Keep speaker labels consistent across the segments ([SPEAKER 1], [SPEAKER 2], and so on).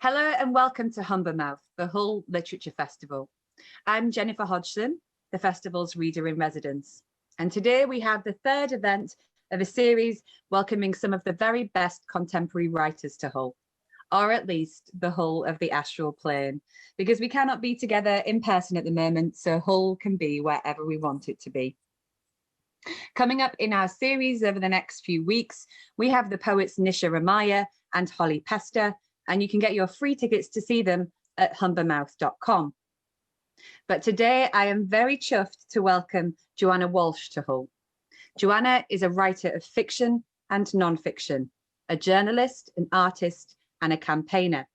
[SPEAKER 1] Hello and welcome to Humbermouth, the Hull Literature Festival. I'm Jennifer Hodgson, the festival's reader in residence. And today we have the third event of a series welcoming some of the very best contemporary writers to Hull, or at least the Hull of the astral plane, because we cannot be together in person at the moment, so Hull can be wherever we want it to be. Coming up in our series over the next few weeks, we have the poets Nisha Ramaya and Holly Pester, and you can get your free tickets to see them at humbermouth.com. But today I am very chuffed to welcome Joanna Walsh to Hull. Joanna is a writer of fiction and non-fiction, a journalist, an artist, and a campaigner.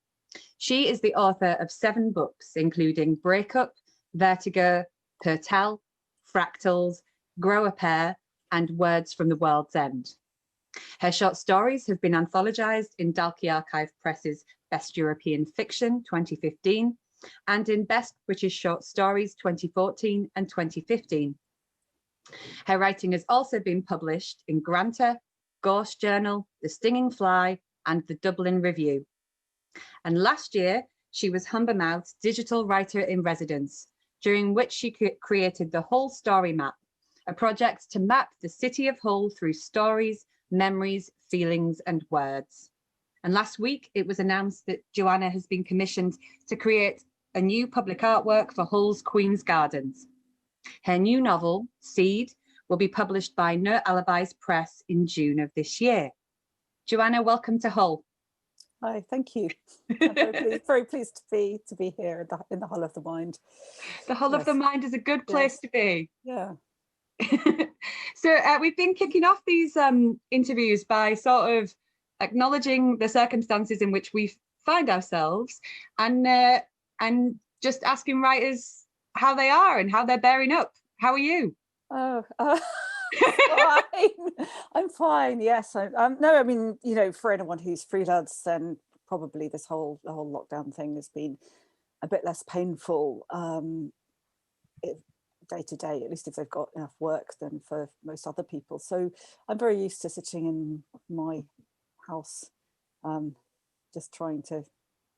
[SPEAKER 1] She is the author of 7 books, including Breakup, Vertigo, Hertel, Fractals, Grow a Pair, and Words from the World's End. Her short stories have been anthologized in Dalkey Archive Press's Best European Fiction 2015 and in Best British Short Stories 2014 and 2015. Her writing has also been published in Granta, Gorse Journal, The Stinging Fly, and the Dublin Review. And last year, she was Humbermouth's digital writer in residence, during which she created the Hull Story Map, a project to map the city of Hull through stories, memories, feelings, and words. And last week, it was announced that Joanna has been commissioned to create a new public artwork for Hull's Queen's Gardens. Her new novel, Seed, will be published by No Alibis Press in June of this year. Joanna, welcome to Hull.
[SPEAKER 2] Hi, thank you. I'm very pleased to be here in the Hull of the Mind.
[SPEAKER 1] The Hull of the Mind is a good place to be.
[SPEAKER 2] Yeah.
[SPEAKER 1] So we've been kicking off these interviews by sort of acknowledging the circumstances in which we find ourselves and just asking writers how they are and how they're bearing up. How are you?
[SPEAKER 2] Oh, fine. I'm fine. Yes. No, I mean, you know, for anyone who's freelance, then probably the whole lockdown thing has been a bit less painful. Day to day, at least if they've got enough work than for most other people. So I'm very used to sitting in my house, just trying to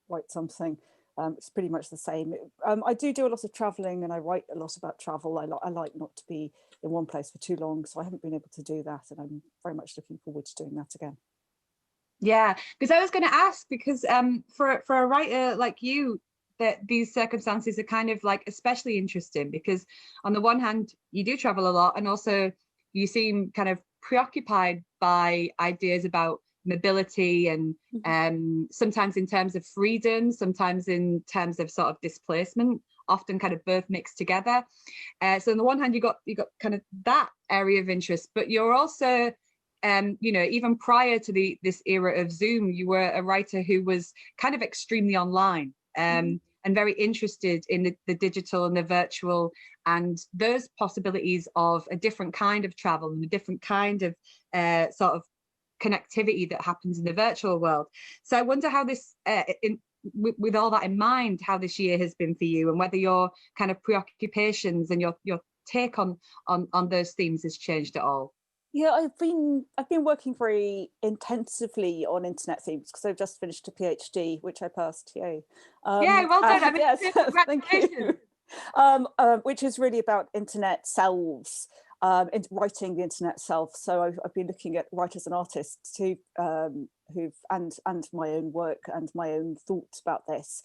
[SPEAKER 2] write something. It's pretty much the same. I do a lot of traveling and I write a lot about travel. I like not to be in one place for too long, so I haven't been able to do that, and I'm very much looking forward to doing that again.
[SPEAKER 1] Yeah, because I was going to ask, because for a writer like you, that these circumstances are kind of like especially interesting, because on the one hand you do travel a lot and also you seem kind of preoccupied by ideas about mobility and sometimes in terms of freedom, sometimes in terms of sort of displacement, often kind of both mixed together. So on the one hand you got kind of that area of interest, but you're also you know, even prior to this era of Zoom, you were a writer who was kind of extremely online and very interested in the digital and the virtual and those possibilities of a different kind of travel and a different kind of sort of connectivity that happens in the virtual world. So I wonder how this, with all that in mind, how this year has been for you and whether your kind of preoccupations and your take on those themes has changed at all.
[SPEAKER 2] Yeah, I've been working very intensively on internet themes because I've just finished a PhD, which I passed. Yay!
[SPEAKER 1] Yeah, well done. I mean,
[SPEAKER 2] yes, thank you. Which is really about internet selves, writing the internet self. So I've been looking at writers and artists who've and my own work and my own thoughts about this.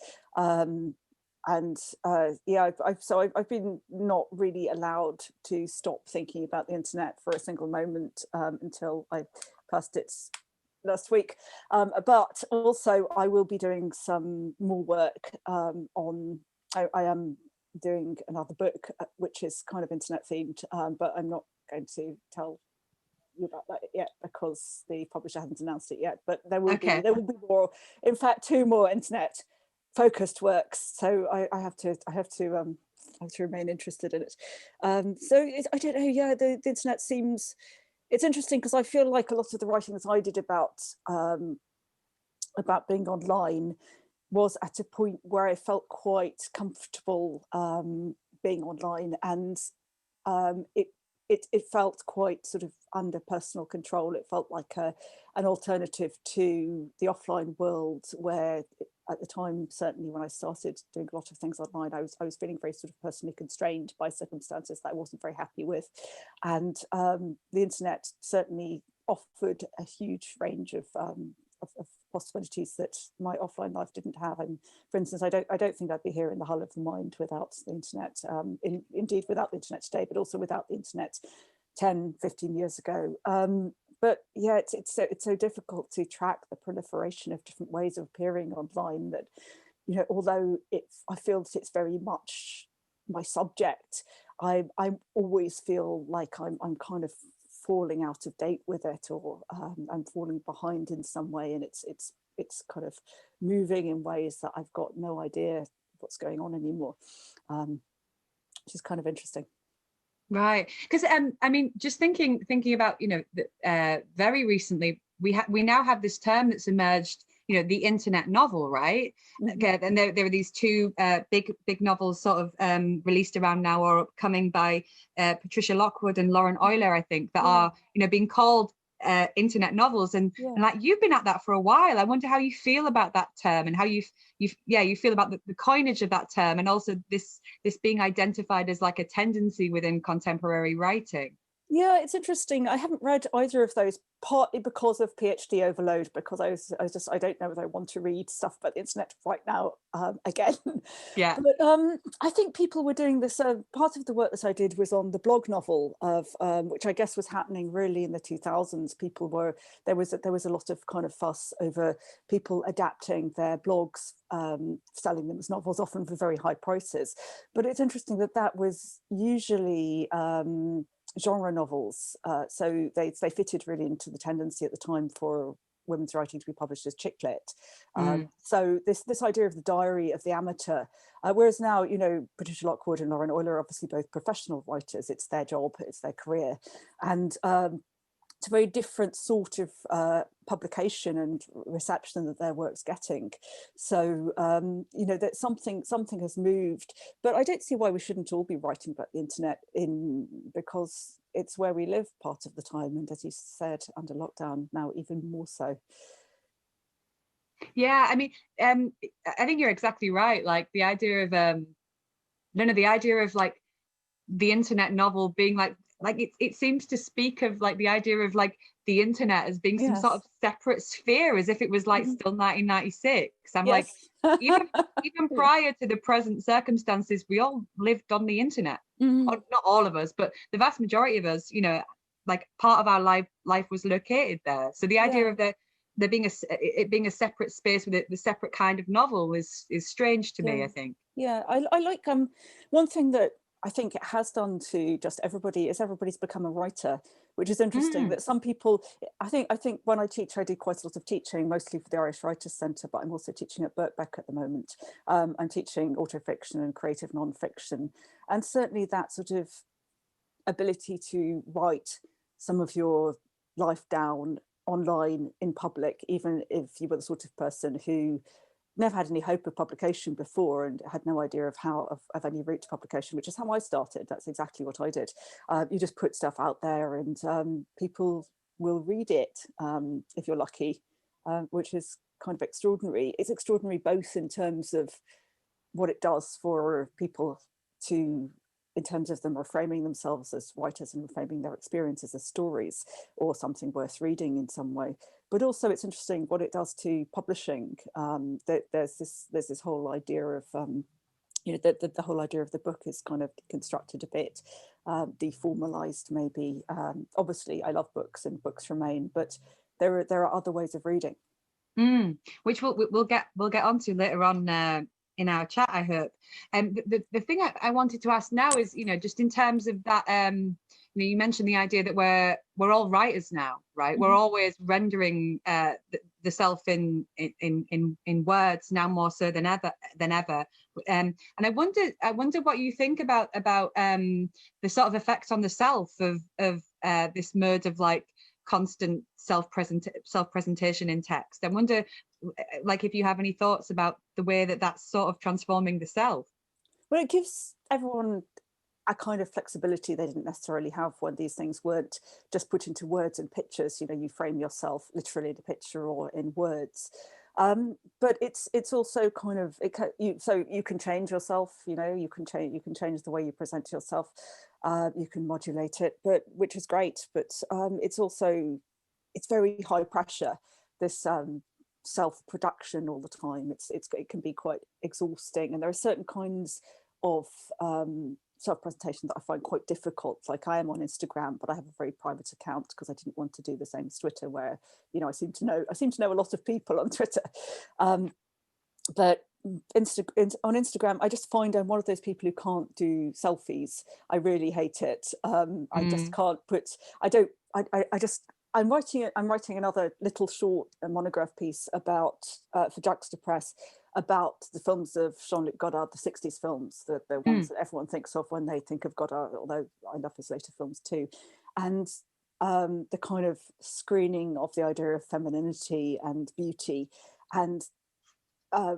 [SPEAKER 2] Yeah, I've been not really allowed to stop thinking about the internet for a single moment until I passed it last week. But also I will be doing some more work on, I am doing another book which is kind of internet themed, but I'm not going to tell you about that yet because the publisher hasn't announced it yet, but there will be more, in fact 2 more internet focused works, so I have to remain interested in it. So I don't know. Yeah, the internet seems, it's interesting because I feel like a lot of the writing that I did about being online was at a point where I felt quite comfortable being online, and it felt quite sort of under personal control. It felt like an alternative to the offline world where at the time, certainly when I started doing a lot of things online, I was feeling very sort of personally constrained by circumstances that I wasn't very happy with. And the internet certainly offered a huge range of possibilities that my offline life didn't have. And for instance, I don't think I'd be here in the Hull of the Mind without the internet, indeed without the internet today, but also without the internet 10, 15 years ago. But yeah, it's so difficult to track the proliferation of different ways of appearing online that, you know, although I feel that it's very much my subject, I always feel like I'm kind of falling out of date with it, or I'm falling behind in some way, and it's kind of moving in ways that I've got no idea what's going on anymore, which is kind of interesting.
[SPEAKER 1] Right, because I mean, just thinking about, you know, very recently we now have this term that's emerged, you know, the internet novel, right? Okay, and there are these two big novels sort of released around now or upcoming by Patricia Lockwood and Lauren Euler, I think, that are, you know, being called internet novels, and like you've been at that for a while. I wonder how you feel about that term, and how you feel about the coinage of that term, and also this being identified as like a tendency within contemporary writing.
[SPEAKER 2] Yeah, it's interesting. I haven't read either of those, partly because of PhD overload, because I don't know whether I want to read stuff about the internet right now again.
[SPEAKER 1] Yeah.
[SPEAKER 2] But I think people were doing this. Part of the work that I did was on the blog novel of which I guess was happening really in the 2000s. There was a lot of kind of fuss over people adapting their blogs, selling them as novels, often for very high prices. But it's interesting that was usually genre novels, so they fitted really into the tendency at the time for women's writing to be published as chick lit. So this idea of the diary of the amateur, whereas now, you know, Patricia Lockwood and Lauren Euler are obviously both professional writers. It's their job, it's their career, and it's a very different sort of publication and reception that their work's getting. So you know, that something has moved, but I don't see why we shouldn't all be writing about the internet, because it's where we live part of the time, and as you said, under lockdown now even more so.
[SPEAKER 1] Yeah, I mean, I think you're exactly right. Like the idea of the idea of like the internet novel being like it seems to speak of like the idea of like the internet as being some sort of separate sphere, as if it was like still 1996. I'm like, even prior to the present circumstances, we all lived on the internet. Not all of us, but the vast majority of us, you know, like part of our life was located there. So the idea of there being it being a separate space with the separate kind of novel is strange to me, I think.
[SPEAKER 2] Yeah, I like one thing that I think it has done to just everybody is everybody's become a writer, which is interesting. That some people, I think when I teach, I do quite a lot of teaching, mostly for the Irish Writers Centre, but I'm also teaching at Birkbeck at the moment. I'm teaching autofiction and creative non-fiction, and certainly that sort of ability to write some of your life down online in public, even if you were the sort of person who never had any hope of publication before and had no idea of any route to publication, which is how I started. That's exactly what I did. You just put stuff out there, and people will read it if you're lucky, which is kind of extraordinary. It's extraordinary both in terms of what it does for people in terms of them reframing themselves as writers and reframing their experiences as stories or something worth reading in some way. But also it's interesting what it does to publishing. There's this whole idea of, you know, the whole idea of the book is kind of constructed a bit, deformalized maybe. Obviously I love books and books remain, but there are other ways of reading.
[SPEAKER 1] Which we'll get onto later on in our chat, I hope. And the thing I wanted to ask now is, you know, just in terms of that, you know, you mentioned the idea that we're all writers now, right? We're always rendering the self in words now more so than ever. And I wonder what you think about the sort of effect on the self of this mode of like constant self-presentation in text. I wonder, like, if you have any thoughts about the way that that's sort of transforming the self.
[SPEAKER 2] Well, it gives everyone a kind of flexibility they didn't necessarily have when these things weren't just put into words and pictures. You know, you frame yourself literally in a picture or in words. But it's also kind of so you can change yourself, you know, you can change the way you present yourself, you can modulate it, but which is great. But it's very high pressure, this self-production all the time. It can be quite exhausting, and there are certain kinds of self-presentation that I find quite difficult. Like, I am on Instagram, but I have a very private account because I didn't want to do the same as Twitter, where, you know, I seem to know a lot of people on Twitter. But on Instagram, I just find I'm one of those people who can't do selfies. I really hate it. I just can't put. I'm writing another little short monograph piece about for Juxtapress about the films of Jean-Luc Godard, the 60s films, the ones that everyone thinks of when they think of Godard, although I love his later films too. And the kind of screening of the idea of femininity and beauty, and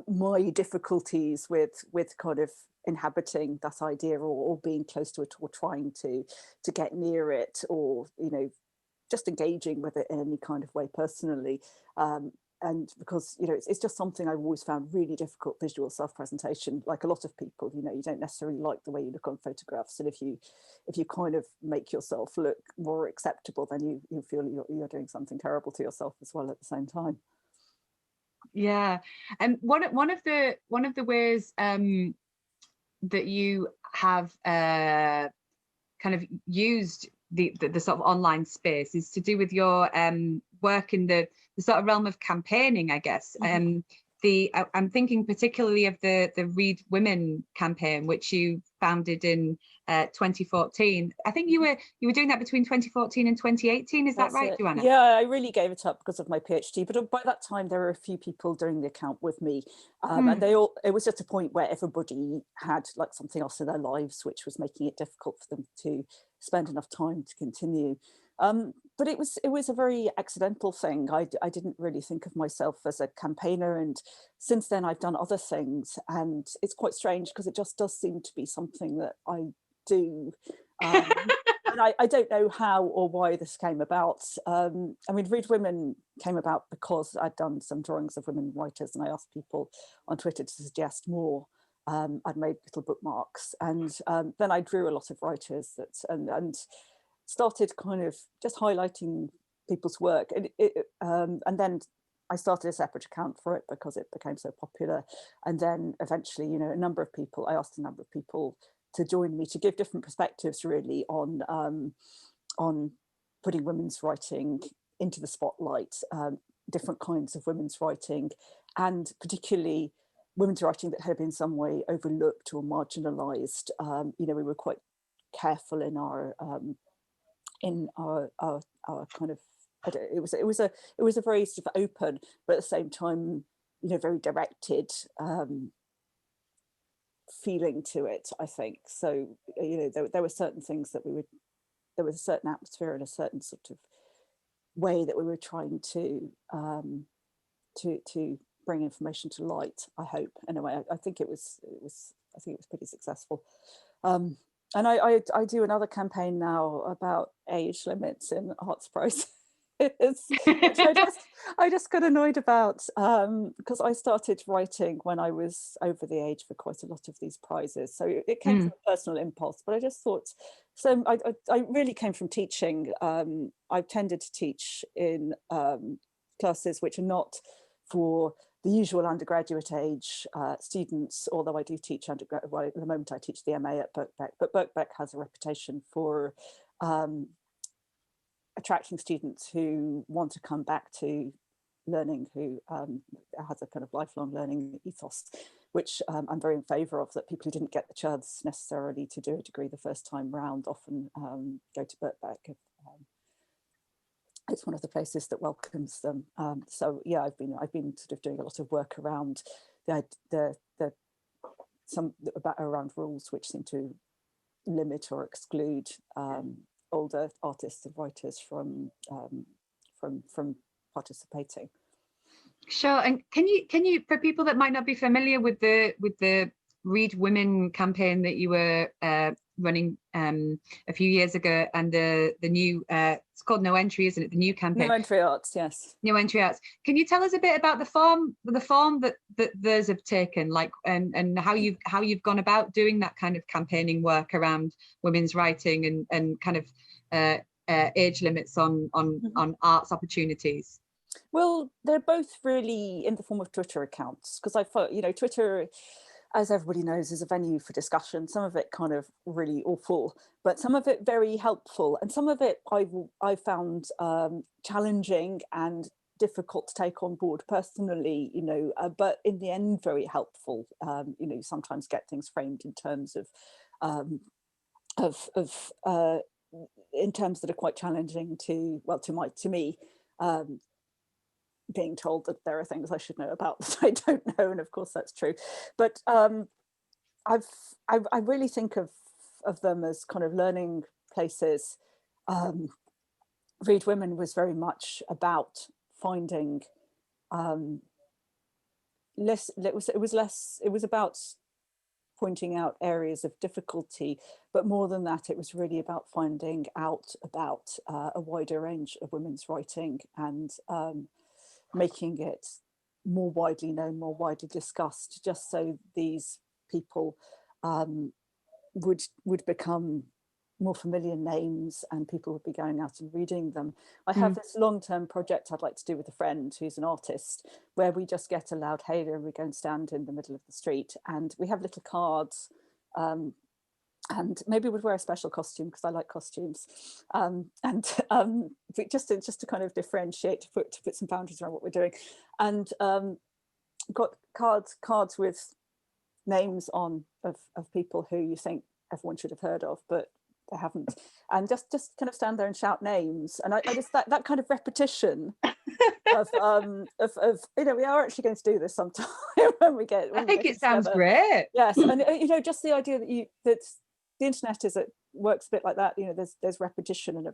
[SPEAKER 2] my difficulties with kind of inhabiting that idea, or being close to it, or trying to get near it, or, you know, just engaging with it in any kind of way personally. And because, you know, it's just something I've always found really difficult, visual self-presentation. Like a lot of people, you know, you don't necessarily like the way you look on photographs, and if you kind of make yourself look more acceptable, then you feel you're doing something terrible to yourself as well at the same time.
[SPEAKER 1] Yeah, and one of the ways that you have kind of used the sort of online space is to do with your work in the sort of realm of campaigning, I guess. I'm thinking particularly of the Read Women campaign, which you founded in 2014. I think you were doing that between 2014 and 2018. Is that right, Joanna?
[SPEAKER 2] Yeah, I really gave it up because of my PhD. But by that time, there were a few people doing the account with me, and it was just a point where everybody had like something else in their lives, which was making it difficult for them to spend enough time to continue. But it was a very accidental thing. I didn't really think of myself as a campaigner, and since then I've done other things, and it's quite strange because it just does seem to be something that I do. And I don't know how or why this came about. I mean, Read Women came about because I'd done some drawings of women writers, and I asked people on Twitter to suggest more. I'd made little bookmarks, and then I drew a lot of writers and started kind of just highlighting people's work, and then I started a separate account for it because it became so popular. And then eventually, you know, I asked a number of people to join me, to give different perspectives really on putting women's writing into the spotlight, different kinds of women's writing, and particularly women's writing that had been in some way overlooked or marginalized. You know, we were quite careful in our kind of, it was a very sort of open, but at the same time, you know, very directed feeling to it, I think. So, you know, there were certain things that there was a certain atmosphere and a certain sort of way that we were trying to bring information to light, I hope. Anyway, I think it was pretty successful. And I do another campaign now about age limits in arts prize. Which I just got annoyed about, because I started writing when I was over the age for quite a lot of these prizes. So it came from a personal impulse, but I just thought, so I really came from teaching. I've tended to teach in classes which are not for the usual undergraduate age students, although I do teach undergraduate. Well, at the moment I teach the MA at Birkbeck, but Birkbeck has a reputation for attracting students who want to come back to learning, who has a kind of lifelong learning ethos, which I'm very in favour of, that people who didn't get the chance necessarily to do a degree the first time round often go to Birkbeck. It's one of the places that welcomes them. So yeah, I've been sort of doing a lot of work around around rules which seem to limit or exclude older artists and writers from participating.
[SPEAKER 1] Sure. And can you for people that might not be familiar with the Read Women campaign that you were running a few years ago, and the new it's called No Entry, isn't it? The new campaign.
[SPEAKER 2] No Entry Arts, yes.
[SPEAKER 1] New Entry Arts. Can you tell us a bit about the form that those have taken, like, and how you've gone about doing that kind of campaigning work around women's writing and kind of age limits on arts opportunities?
[SPEAKER 2] Well, they're both really in the form of Twitter accounts, because I thought, Twitter, as everybody knows, is a venue for discussion. Some of it kind of really awful, but some of it very helpful, and some of it I found challenging and difficult to take on board personally, but in the end very helpful. Sometimes get things framed in terms of in terms that are quite challenging to me. Being told that there are things I should know about that I don't know, and of course that's true. But I really think of them as kind of learning places. Read Women was very much about finding it was about pointing out areas of difficulty, but more than that, it was really about finding out about a wider range of women's writing and making it more widely known, more widely discussed, just so these people would become more familiar names and people would be going out and reading them. I have this long-term project I'd like to do with a friend who's an artist, where we just get a loud hailer and we go and stand in the middle of the street, and we have little cards, and maybe we'd wear a special costume because I like costumes, just to kind of differentiate, to put some boundaries around what we're doing, and got cards with names on of people who you think everyone should have heard of, but they haven't, and just kind of stand there and shout names. And I just that kind of repetition of we are actually going to do this sometime when we get.
[SPEAKER 1] I think it sounds great.
[SPEAKER 2] Yes, and just the idea that the internet works a bit like that. There's repetition, and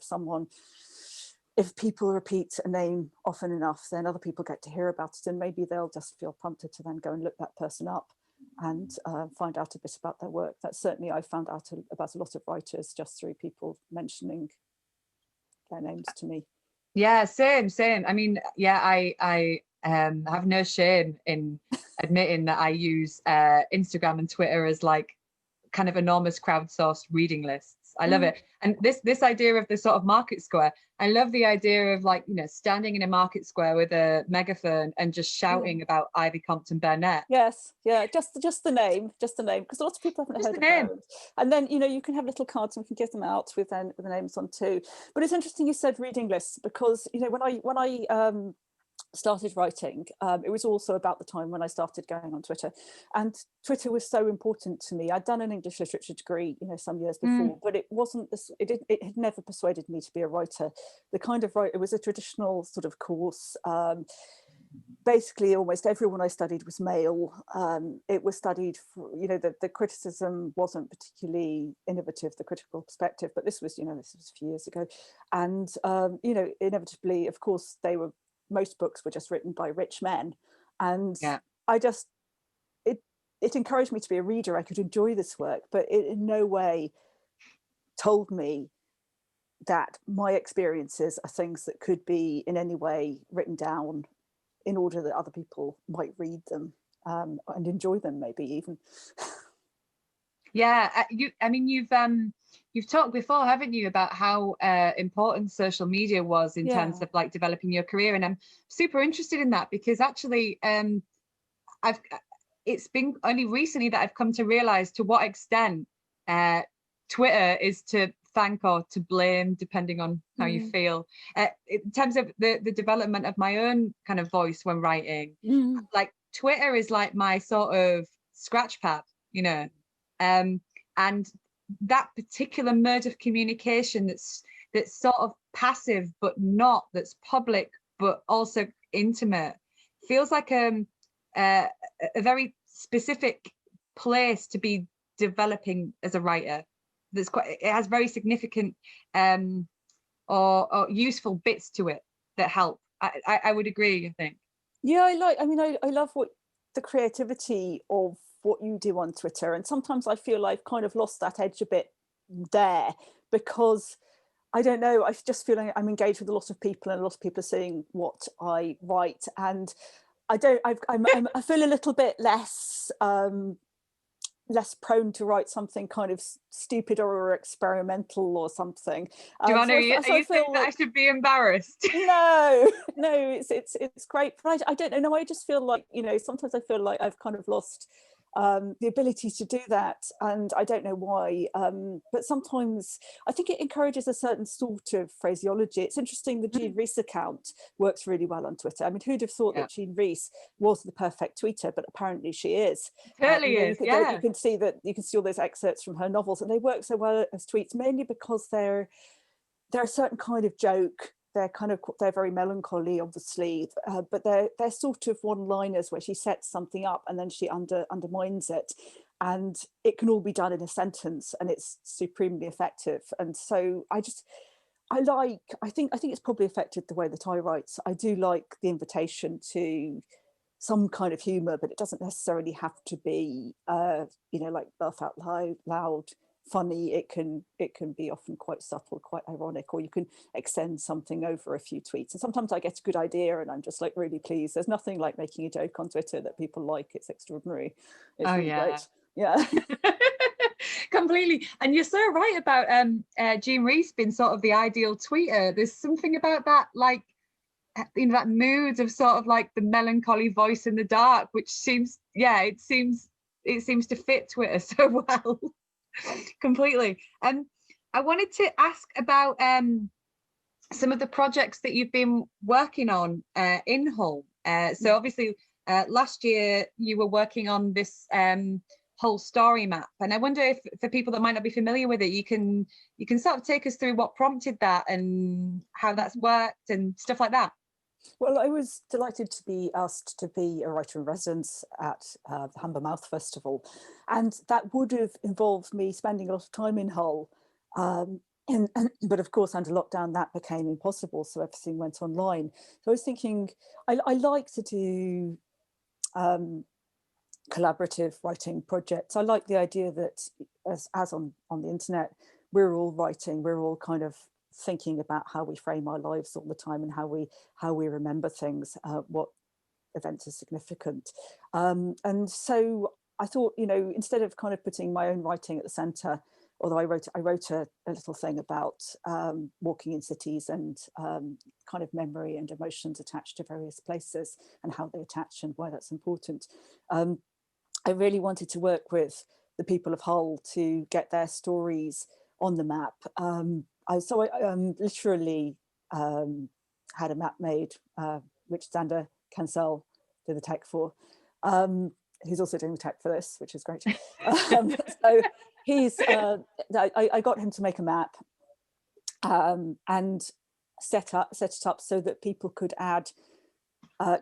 [SPEAKER 2] if people repeat a name often enough, then other people get to hear about it, and maybe they'll just feel prompted to then go and look that person up and find out a bit about their work. That's certainly, I found out about a lot of writers just through people mentioning their names to me.
[SPEAKER 1] Yeah, same. I mean, yeah, I have no shame in admitting that I use Instagram and Twitter as like kind of enormous crowdsourced reading lists. I love it. And this idea of the sort of market square, I love the idea of, like, standing in a market square with a megaphone and just shouting about Ivy Compton Burnett.
[SPEAKER 2] Yes, yeah, just the name, because lots of people haven't heard of her. And then you can have little cards and we can give them out with the names on too. But it's interesting you said reading lists, because when I started writing, it was also about the time when I started going on Twitter, and Twitter was so important to me. I'd done an English literature degree some years before, but it wasn't this, it had never persuaded me to be a writer. The kind of writer, it was a traditional sort of course. Basically almost everyone I studied was male. It was studied for, the criticism wasn't particularly innovative, the critical perspective, but this was a few years ago, and inevitably, of course, most books were just written by rich men, and it encouraged me to be a reader. I could enjoy this work, but it in no way told me that my experiences are things that could be in any way written down in order that other people might read them and enjoy them, maybe even.
[SPEAKER 1] Yeah, you've talked before, haven't you, about how important social media was in terms of like developing your career, and I'm super interested in that, because actually it's been only recently that I've come to realize to what extent Twitter is to thank or to blame, depending on how you feel, in terms of the development of my own kind of voice when writing. Like, Twitter is like my sort of scratch pad, and that particular mode of communication that's sort of passive but not, that's public but also intimate, feels like a very specific place to be developing as a writer. It has very significant or useful bits to it that help. I would agree, I think.
[SPEAKER 2] Yeah, I love the creativity of what you do on Twitter, and sometimes I feel I've kind of lost that edge a bit there, because I don't know, I just feel like I'm engaged with a lot of people, and a lot of people are seeing what I write, and I feel a little bit less less prone to write something kind of stupid or experimental or something.
[SPEAKER 1] Joanna,
[SPEAKER 2] So
[SPEAKER 1] are you saying
[SPEAKER 2] feel
[SPEAKER 1] that I should be embarrassed?
[SPEAKER 2] No, it's great, but I don't know. No, I just feel like, you know, sometimes I feel like I've kind of lost the ability to do that, and I don't know why. But sometimes I think it encourages a certain sort of phraseology. It's interesting. The Jean Rees account works really well on Twitter. I mean, who'd have thought that Jean Rees was the perfect tweeter, but apparently she is.
[SPEAKER 1] Totally
[SPEAKER 2] you know,
[SPEAKER 1] is.
[SPEAKER 2] you can see that, you can see all those excerpts from her novels, and they work so well as tweets, mainly because they're a certain kind of joke. They're very melancholy, obviously, but they're sort of one-liners where she sets something up and then she undermines it, and it can all be done in a sentence, and it's supremely effective. And so I think it's probably affected the way that I write. I do like the invitation to some kind of humor, but it doesn't necessarily have to be you know, like laugh out loud funny. It can be often quite subtle, quite ironic, or you can extend something over a few tweets. And sometimes I get a good idea and I'm just like really pleased. There's nothing like making a joke on Twitter that people like. It's extraordinary. It's really great. Yeah.
[SPEAKER 1] Completely. And you're so right about Jean Rees being sort of the ideal tweeter. There's something about that, like, you know, that mood of sort of like the melancholy voice in the dark, which seems, it seems to fit Twitter so well. Completely. I wanted to ask about some of the projects that you've been working on in Hull. So obviously last year you were working on this Hull story map, and I wonder if, for people that might not be familiar with it, you can sort of take us through what prompted that and how that's worked and stuff like that.
[SPEAKER 2] Well, I was delighted to be asked to be a writer in residence at the Humber Mouth Festival, and that would have involved me spending a lot of time in Hull. But of course, under lockdown, that became impossible, so everything went online. So I was thinking, I like to do collaborative writing projects. I like the idea that, as on the internet, we're all writing, we're all kind of thinking about how we frame our lives all the time and how we remember things, what events are significant. And so I thought, you know, instead of kind of putting my own writing at the center, although I wrote a little thing about walking in cities and kind of memory and emotions attached to various places and how they attach and why that's important. I really wanted to work with the people of Hull to get their stories on the map. I literally had a map made, which Xander Cancel did the tech for. He's also doing the tech for this, which is great. So he's, I got him to make a map and set it up so that people could add a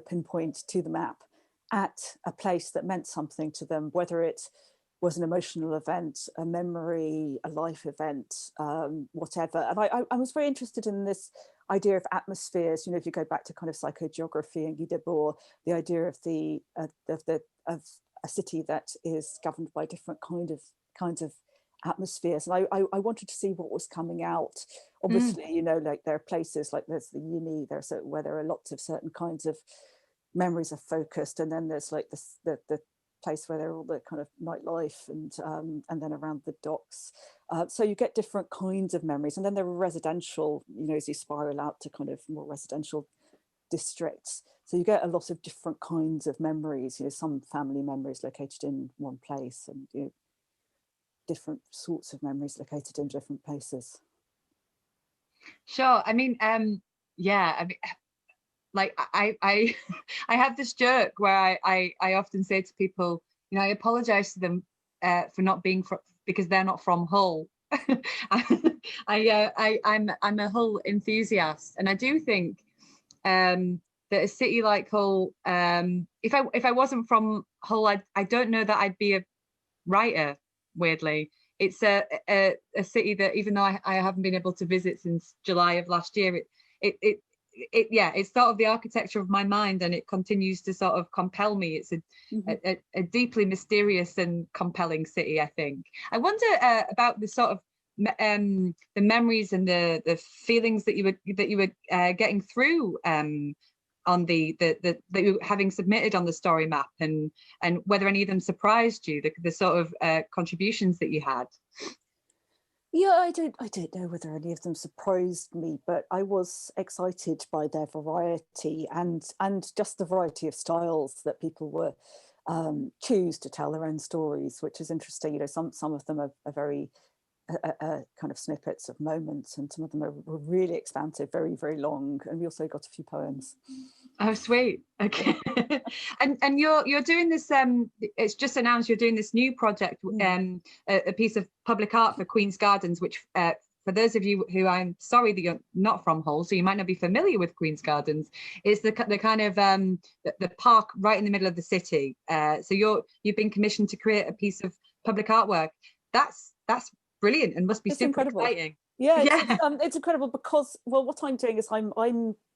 [SPEAKER 2] pinpoint to the map at a place that meant something to them, whether it was an emotional event, a memory, a life event, whatever. And I was very interested in this idea of atmospheres. You know, if you go back to kind of psychogeography and Guy Debord, the idea of of a city that is governed by different kinds of atmospheres. And I wanted to see what was coming out. Obviously, you know, like there are places like there's the uni, where there are lots of certain kinds of memories are focused, and then there's like the place where there are all the kind of nightlife and then around the docks. So you get different kinds of memories, and then there are residential, you know, as you spiral out to kind of more residential districts. So you get a lot of different kinds of memories, you know, some family memories located in one place, and you know, different sorts of memories located in different places.
[SPEAKER 1] Sure. I mean, yeah, I mean, like I have this joke where I often say to people, you know, I apologize to them for not being because they're not from Hull. I'm a Hull enthusiast, and I do think that a city like Hull, if I wasn't from Hull, I don't know that I'd be a writer. Weirdly, it's a city that, even though I haven't been able to visit since July of last year, it it's sort of the architecture of my mind, and it continues to sort of compel me. It's a deeply mysterious and compelling city, I think. I wonder about the sort of the memories and the feelings that you were getting through on that you having submitted on the story map, and whether any of them surprised you, the sort of contributions that you had.
[SPEAKER 2] Yeah, I don't know whether any of them surprised me, but I was excited by their variety and just the variety of styles that people were choose to tell their own stories, which is interesting. You know, some of them are very kind of snippets of moments, and some of them were really expansive, very, very long. And we also got a few poems.
[SPEAKER 1] Oh, sweet. Okay. and you're doing this, it's just announced you're doing this new project, a piece of public art for Queen's Gardens, which for those of you who, I'm sorry that you're not from Hull, so you might not be familiar with Queen's Gardens, is the kind of the park right in the middle of the city. So you've been commissioned to create a piece of public artwork. That's brilliant and must be super
[SPEAKER 2] incredible.
[SPEAKER 1] Exciting.
[SPEAKER 2] Yeah, it's incredible because, well, what I'm doing is I'm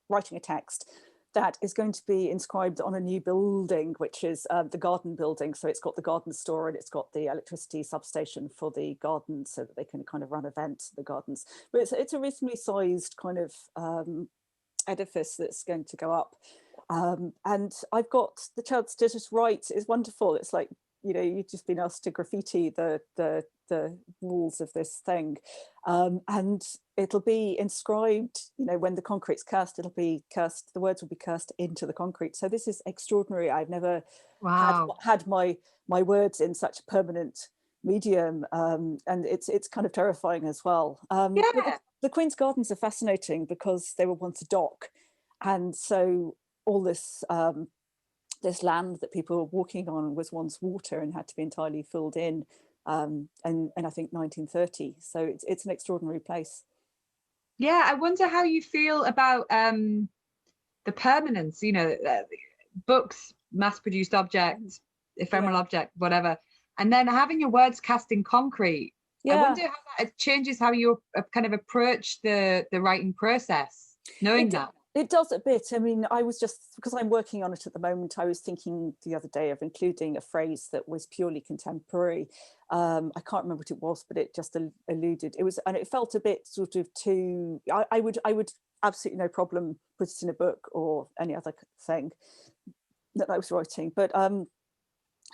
[SPEAKER 2] writing a text that is going to be inscribed on a new building, which is the garden building. So it's got the garden store and it's got the electricity substation for the gardens, so that they can kind of run events in the gardens. But it's a reasonably sized kind of edifice that's going to go up. And I've got the chance to just write. It's wonderful. It's like, you know, you've just been asked to graffiti the walls of this thing, and it'll be inscribed, you know, when the concrete's cast, it'll be cast, the words will be cast into the concrete. So this is extraordinary. I've never had my words in such a permanent medium, and it's kind of terrifying as well. The Queen's Gardens are fascinating because they were once a dock, and so all this this land that people were walking on was once water and had to be entirely filled in, and I think 1930. So it's an extraordinary place.
[SPEAKER 1] Yeah, I wonder how you feel about the permanence, you know, books, mass-produced objects, ephemeral object, whatever, and then having your words cast in concrete. I wonder how that changes how you kind of approach the writing process, knowing that.
[SPEAKER 2] It does a bit. I mean, I was just, because I'm working on it at the moment, I was thinking the other day of including a phrase that was purely contemporary. I can't remember what it was, but it just alluded. It was, and it felt a bit sort of too. I would absolutely no problem put it in a book or any other thing that I was writing. But I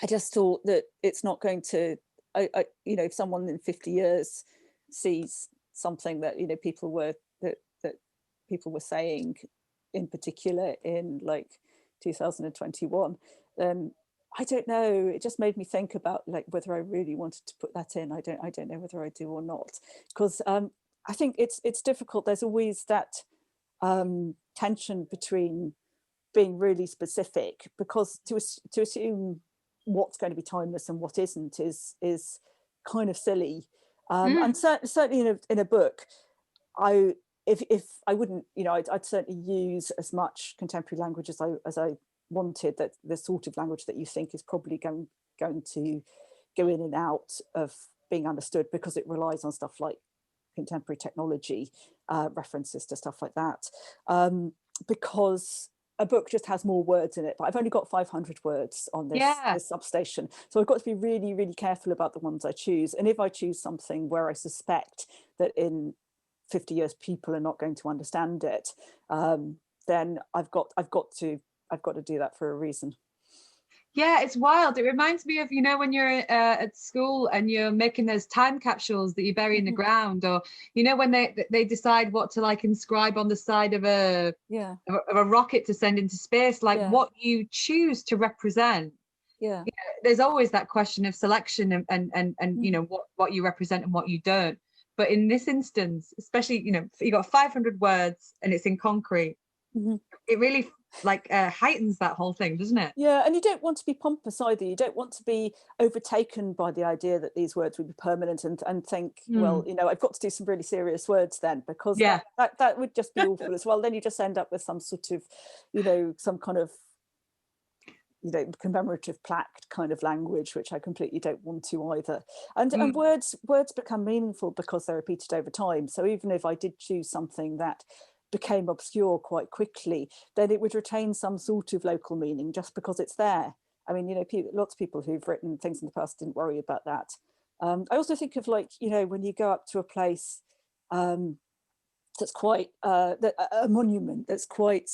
[SPEAKER 2] just thought that it's not going to. You know, if someone in 50 years sees something that, you know, people were saying, in particular in like 2021, then I don't know, it just made me think about like whether I really wanted to put that in. I don't know whether I do or not, because I think it's difficult. There's always that tension between being really specific, because to assume what's going to be timeless and what isn't is kind of silly. And certainly in a book, if I wouldn't, you know, I'd certainly use as much contemporary language as I wanted, that the sort of language that you think is probably going to go in and out of being understood, because it relies on stuff like contemporary technology, references to stuff like that, because a book just has more words in it. But I've only got 500 words on this substation, so I've got to be really, really careful about the ones I choose. And if I choose something where I suspect that in 50 years people are not going to understand it, then I've got to do that for a reason.
[SPEAKER 1] Yeah, it's wild. It reminds me of, you know, when you're at school and you're making those time capsules that you bury in the ground, or, you know, when they decide what to like inscribe on the side of a rocket to send into space, like what you choose to represent. You know, there's always that question of selection and you know, what you represent and what you don't. But in this instance, especially, you know, you got 500 words and it's in concrete. It really like heightens that whole thing, doesn't it?
[SPEAKER 2] Yeah, and you don't want to be pompous either. You don't want to be overtaken by the idea that these words would be permanent and think, well, you know, I've got to do some really serious words then, because that would just be awful as well. Then you just end up with some sort of, you know, some kind of, you know, commemorative plaque kind of language, which I completely don't want to either. And words become meaningful because they're repeated over time. So even if I did choose something that became obscure quite quickly, then it would retain some sort of local meaning just because it's there. I mean, you know, lots of people who've written things in the past didn't worry about that. I also think of, like, you know, when you go up to a place that's quite a monument that's quite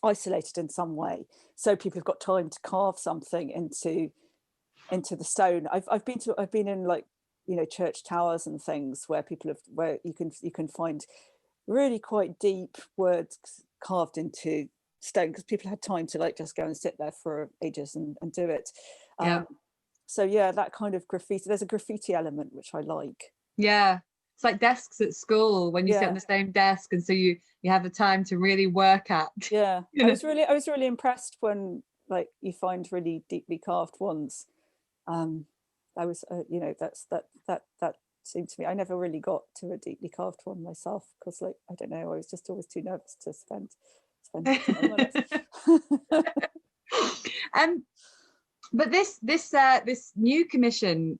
[SPEAKER 2] isolated in some way, so people have got time to carve something into the stone. I've been in, like, you know, church towers and things where where you can find really quite deep words carved into stone because people had time to, like, just go and sit there for ages and do it.
[SPEAKER 1] Yeah.
[SPEAKER 2] So yeah, that kind of graffiti, there's a graffiti element which I like.
[SPEAKER 1] Yeah. It's like desks at school when you sit on the same desk, and so you have the time to really work at.
[SPEAKER 2] Yeah,
[SPEAKER 1] You know?
[SPEAKER 2] I was really impressed when, like, you find really deeply carved ones. I was, you know, that seemed to me. I never really got to a deeply carved one myself because, like, I don't know, I was just always too nervous to spend time on it.
[SPEAKER 1] But this new commission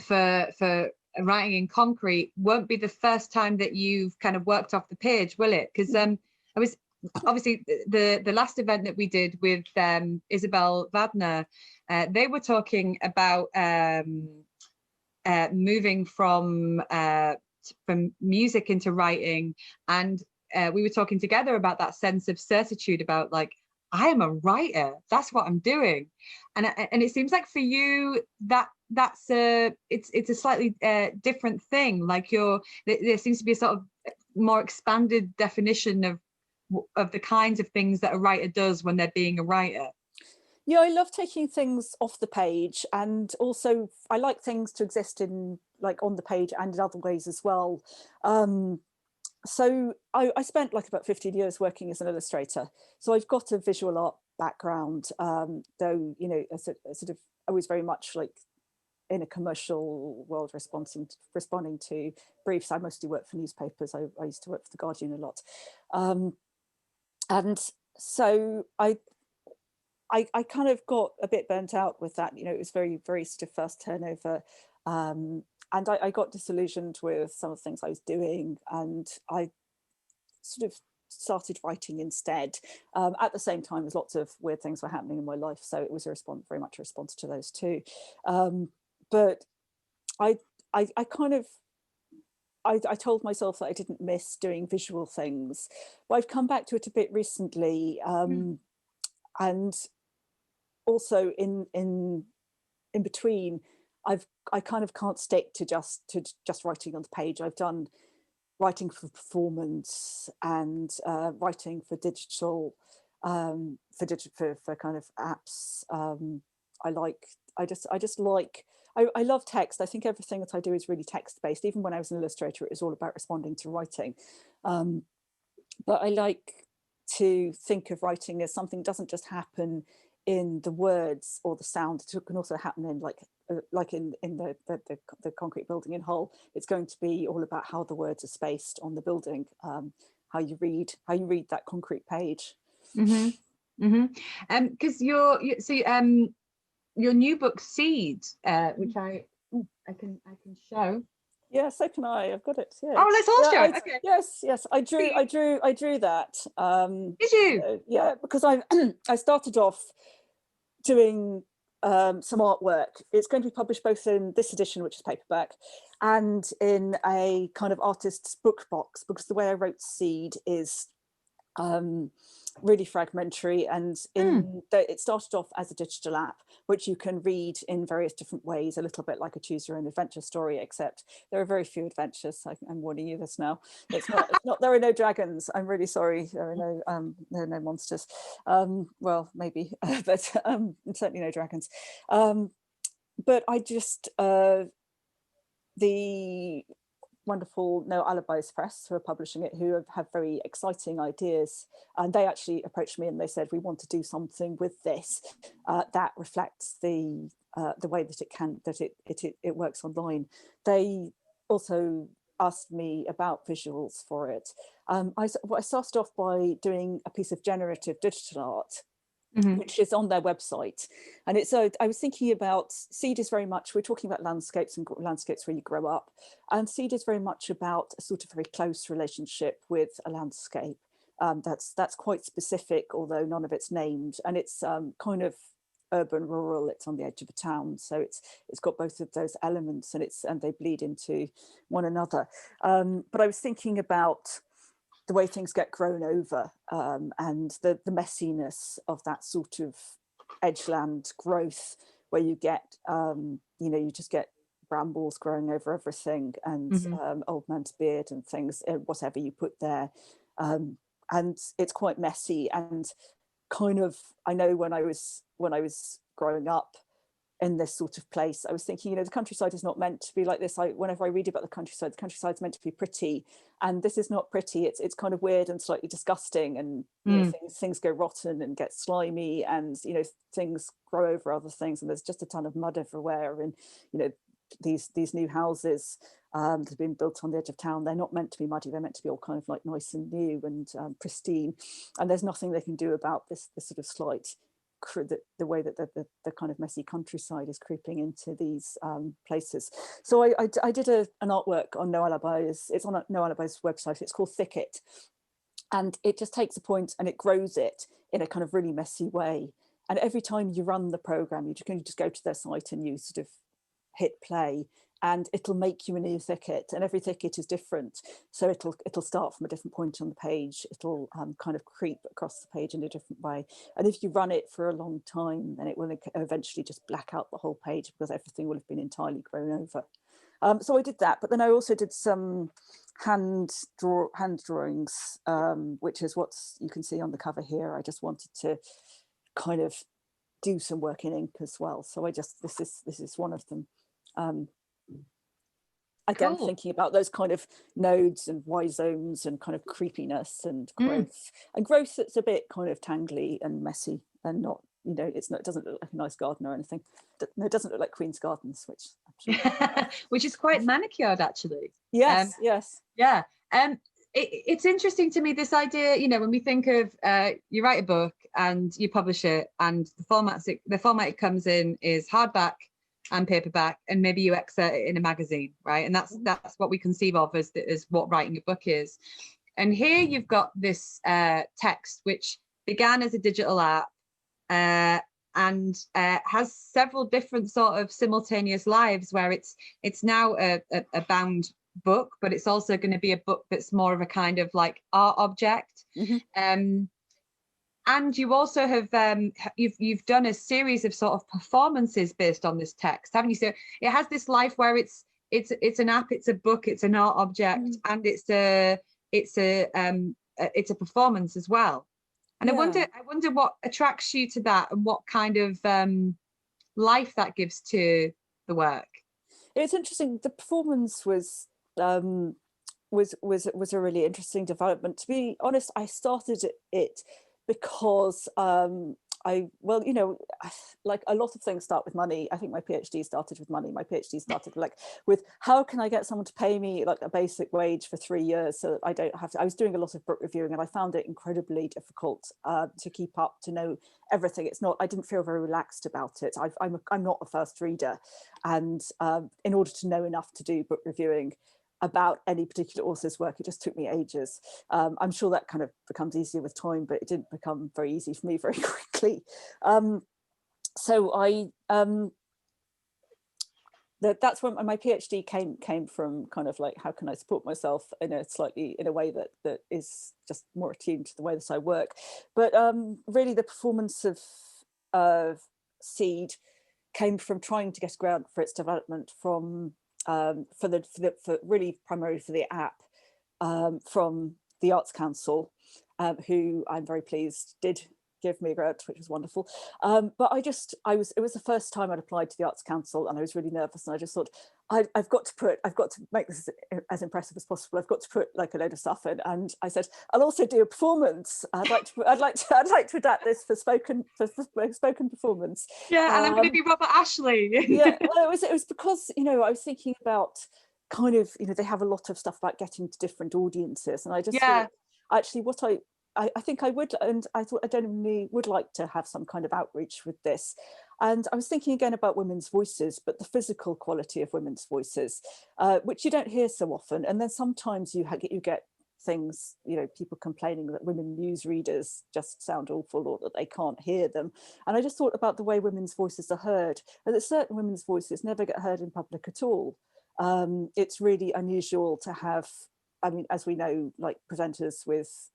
[SPEAKER 1] for writing in concrete won't be the first time that you've kind of worked off the page, will it? Because I was obviously the last event that we did with Isabel Wagner, they were talking about moving from music into writing, and we were talking together about that sense of certitude about, like, I am a writer, that's what I'm doing. And it seems like for you that's it's a slightly different thing. Like, there seems to be a sort of more expanded definition of the kinds of things that a writer does when they're being a writer.
[SPEAKER 2] Yeah, I love taking things off the page, and also I like things to exist in, like, on the page and in other ways as well. So I spent, like, about 15 years working as an illustrator, so I've got a visual art background, though, you know, a sort of, I was very much, like, in a commercial world, responding to briefs. I mostly worked for newspapers. I used to work for The Guardian a lot, and so I kind of got a bit burnt out with that. You know, it was very, very sort of fast turnover. And I got disillusioned with some of the things I was doing, and I sort of started writing instead. At the same time as lots of weird things were happening in my life, so it was very much a response to those too. But I kind of, I told myself that I didn't miss doing visual things, but I've come back to it a bit recently, and also in between, I kind of can't stick to just writing on the page. I've done writing for performance and writing for digital, for kind of apps. I love text. I think everything that I do is really text based. Even when I was an illustrator, it was all about responding to writing. But I like to think of writing as something that doesn't just happen in the words or the sound. It can also happen in, like in the concrete building in Hull. It's going to be all about how the words are spaced on the building, how you read that concrete page.
[SPEAKER 1] Because your new book Seed, which I can show.
[SPEAKER 2] Yeah, so can I. I've got it. Yeah.
[SPEAKER 1] Oh, let's all show it. Okay.
[SPEAKER 2] Yes. I drew that.
[SPEAKER 1] Did you?
[SPEAKER 2] Yeah, because I started off doing some artwork. It's going to be published both in this edition, which is paperback, and in a kind of artist's book box, because the way I wrote Seed is really fragmentary, and it started off as a digital app which you can read in various different ways, a little bit like a choose your own adventure story, except there are very few adventures. I'm warning you this now. It's not there are no dragons. I'm really sorry. There are no monsters. Well, maybe, but certainly no dragons. But I just the wonderful No Alibis Press, who are publishing it, who have very exciting ideas, and they actually approached me and they said, we want to do something with this that reflects the way that it works online. They also asked me about visuals for it. I started off by doing a piece of generative digital art, which is on their website. And it's I was thinking about Seed is very much, we're talking about landscapes and landscapes where you grow up, and Seed is very much about a sort of very close relationship with a landscape. That's quite specific, although none of it's named, and it's kind of urban rural. It's on the edge of a town, so it's got both of those elements, and they bleed into one another. But I was thinking about the way things get grown over, and the messiness of that sort of edgeland growth, where you get you just get brambles growing over everything, and old man's beard and things, whatever you put there, and it's quite messy. And kind of, I know when I was growing up in this sort of place, I was thinking, the countryside is not meant to be like this. Whenever I read about the countryside's meant to be pretty, and this is not pretty. It's kind of weird and slightly disgusting, and things go rotten and get slimy, and things grow over other things, and there's just a ton of mud everywhere. And these new houses that have been built on the edge of town, they're not meant to be muddy. They're meant to be all kind of like nice and new and pristine, and there's nothing they can do about this sort of slight the way that the kind of messy countryside is creeping into these places. So I did an artwork on No Alibis. It's on No Alibis website. It's called Thicket, and it just takes a point and it grows it in a kind of really messy way. And every time you run the program, you can just go to their site and you sort of hit play, and it'll make you a new thicket, and every thicket is different. So it'll start from a different point on the page. It'll kind of creep across the page in a different way. And if you run it for a long time, then it will eventually just black out the whole page, because everything will have been entirely grown over. So I did that, but then I also did some hand drawings, which is what you can see on the cover here. I just wanted to kind of do some work in ink as well. So this is one of them. Again, cool. Thinking about those kind of nodes and Y zones and kind of creepiness and growth, and growth that's a bit kind of tangly and messy, and not, it doesn't look like a nice garden or anything. No, it doesn't look like Queen's Gardens, which
[SPEAKER 1] which is quite manicured, actually.
[SPEAKER 2] Yes, yes.
[SPEAKER 1] Yeah. It's interesting to me, this idea, when we think of you write a book and you publish it, and the format it comes in is hardback and paperback, and maybe you exert it in a magazine, right? And that's what we conceive of as what writing a book is. And here you've got this text which began as a digital app and has several different sort of simultaneous lives, where it's now a bound book, but it's also going to be a book that's more of a kind of like art object. And you also have you've done a series of sort of performances based on this text, haven't you? So it has this life where it's an app, it's a book, it's an art object, and it's a performance as well. And I wonder what attracts you to that, and what kind of life that gives to the work.
[SPEAKER 2] It's interesting. The performance was a really interesting development. To be honest, I started it because like a lot of things start with money. I think my PhD started with money. My PhD started with how can I get someone to pay me like a basic wage for 3 years so that I don't have to. I was doing a lot of book reviewing, and I found it incredibly difficult to keep up, to know everything. I didn't feel very relaxed about it. I'm not a first reader, and in order to know enough to do book reviewing about any particular author's work, it just took me ages. I'm sure that kind of becomes easier with time, but it didn't become very easy for me very quickly. So that's when my PhD came from, kind of like, how can I support myself in a way that is just more attuned to the way that I work. But really the performance of Seed came from trying to get a grant for its development from really primarily for the app, from the Arts Council, who I'm very pleased did give me a grant, which was wonderful. But it was the first time I'd applied to the Arts Council, and I was really nervous, and I just thought, I've got to make this as impressive as possible. I've got to put like a load of stuff in, and I said, I'll also do a performance. I'd like to adapt this for spoken performance.
[SPEAKER 1] Yeah, and I'm going to be Robert Ashley.
[SPEAKER 2] Yeah, well, it was because I was thinking about kind of they have a lot of stuff about getting to different audiences, and I just thought, actually what I think I would, and I thought I genuinely would like to have some kind of outreach with this. And I was thinking again about women's voices, but the physical quality of women's voices, which you don't hear so often. And then sometimes you get things, you know, people complaining that women news readers just sound awful or that they can't hear them. And I just thought about the way women's voices are heard, and that certain women's voices never get heard in public at all. It's really unusual to have, I mean, as we know, like presenters with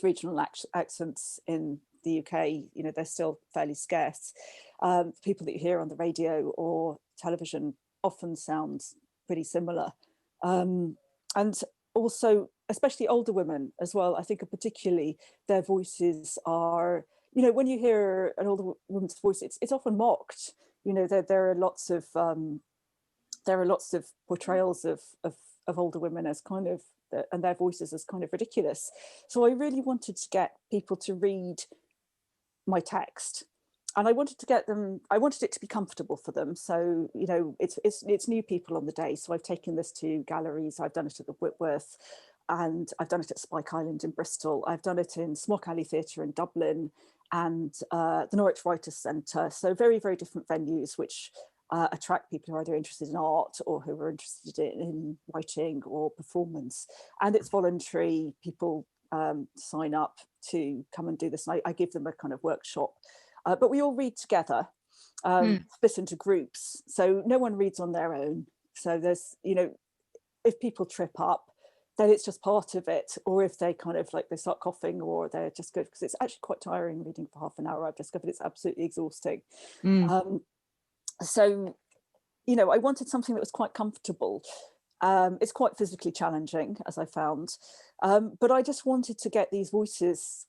[SPEAKER 2] regional accents in the UK, you know, they're still fairly scarce. People that you hear on the radio or television often sound pretty similar. And also, especially older women as well, I think particularly their voices are, you know, when you hear an older woman's voice, it's often mocked. You know, there are lots of portrayals of older women as kind of, and their voices as kind of ridiculous. So I really wanted to get people to read my text, and I wanted it to be comfortable for them. So, you know, it's new people on the day. So I've taken this to galleries. I've done it at the Whitworth, and I've done it at Spike Island in Bristol. I've done it in Smock Alley Theatre in Dublin, and the Norwich Writers' Centre. So very, very different venues, which attract people who are either interested in art or who are interested in writing or performance. And it's voluntary. People sign up to come and do this. And I give them a kind of workshop, but we all read together, split into groups. So no one reads on their own. So there's, you know, if people trip up, then it's just part of it. Or if they kind of like, they start coughing or they're just good, because it's actually quite tiring reading for half an hour. I've discovered it's absolutely exhausting. So, you know, I wanted something that was quite comfortable. It's quite physically challenging, as I found, but I just wanted to get these voices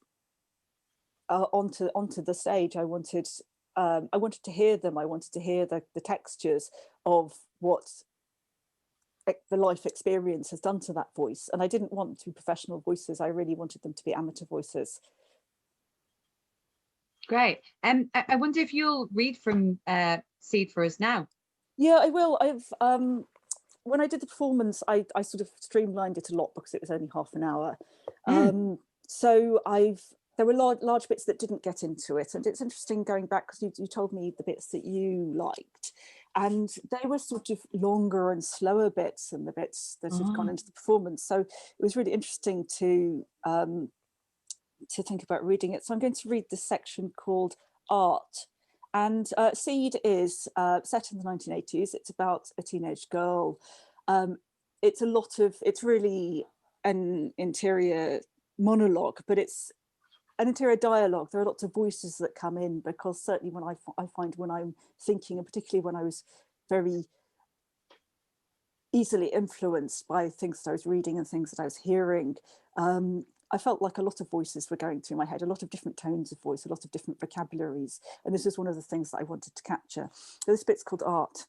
[SPEAKER 2] onto the stage. I wanted to hear them. I wanted to hear the textures of what the life experience has done to that voice. And I didn't want them to be professional voices. I really wanted them to be amateur voices.
[SPEAKER 1] Great. I wonder if you'll read from Seed for us now. Yeah,
[SPEAKER 2] I will. When I did the performance, I sort of streamlined it a lot because it was only half an hour. So there were large bits that didn't get into it. And it's interesting going back, because you told me the bits that you liked. And they were sort of longer and slower bits than the bits that had gone into the performance. So it was really interesting to think about reading it. So I'm going to read this section called Art. And Seed is set in the 1980s. It's about a teenage girl. It's really an interior monologue, but it's an interior dialogue. There are lots of voices that come in, because certainly when I find when I'm thinking, and particularly when I was very easily influenced by things that I was reading and things that I was hearing, I felt like a lot of voices were going through my head, a lot of different tones of voice, a lot of different vocabularies. And this is one of the things that I wanted to capture. So this bit's called Art.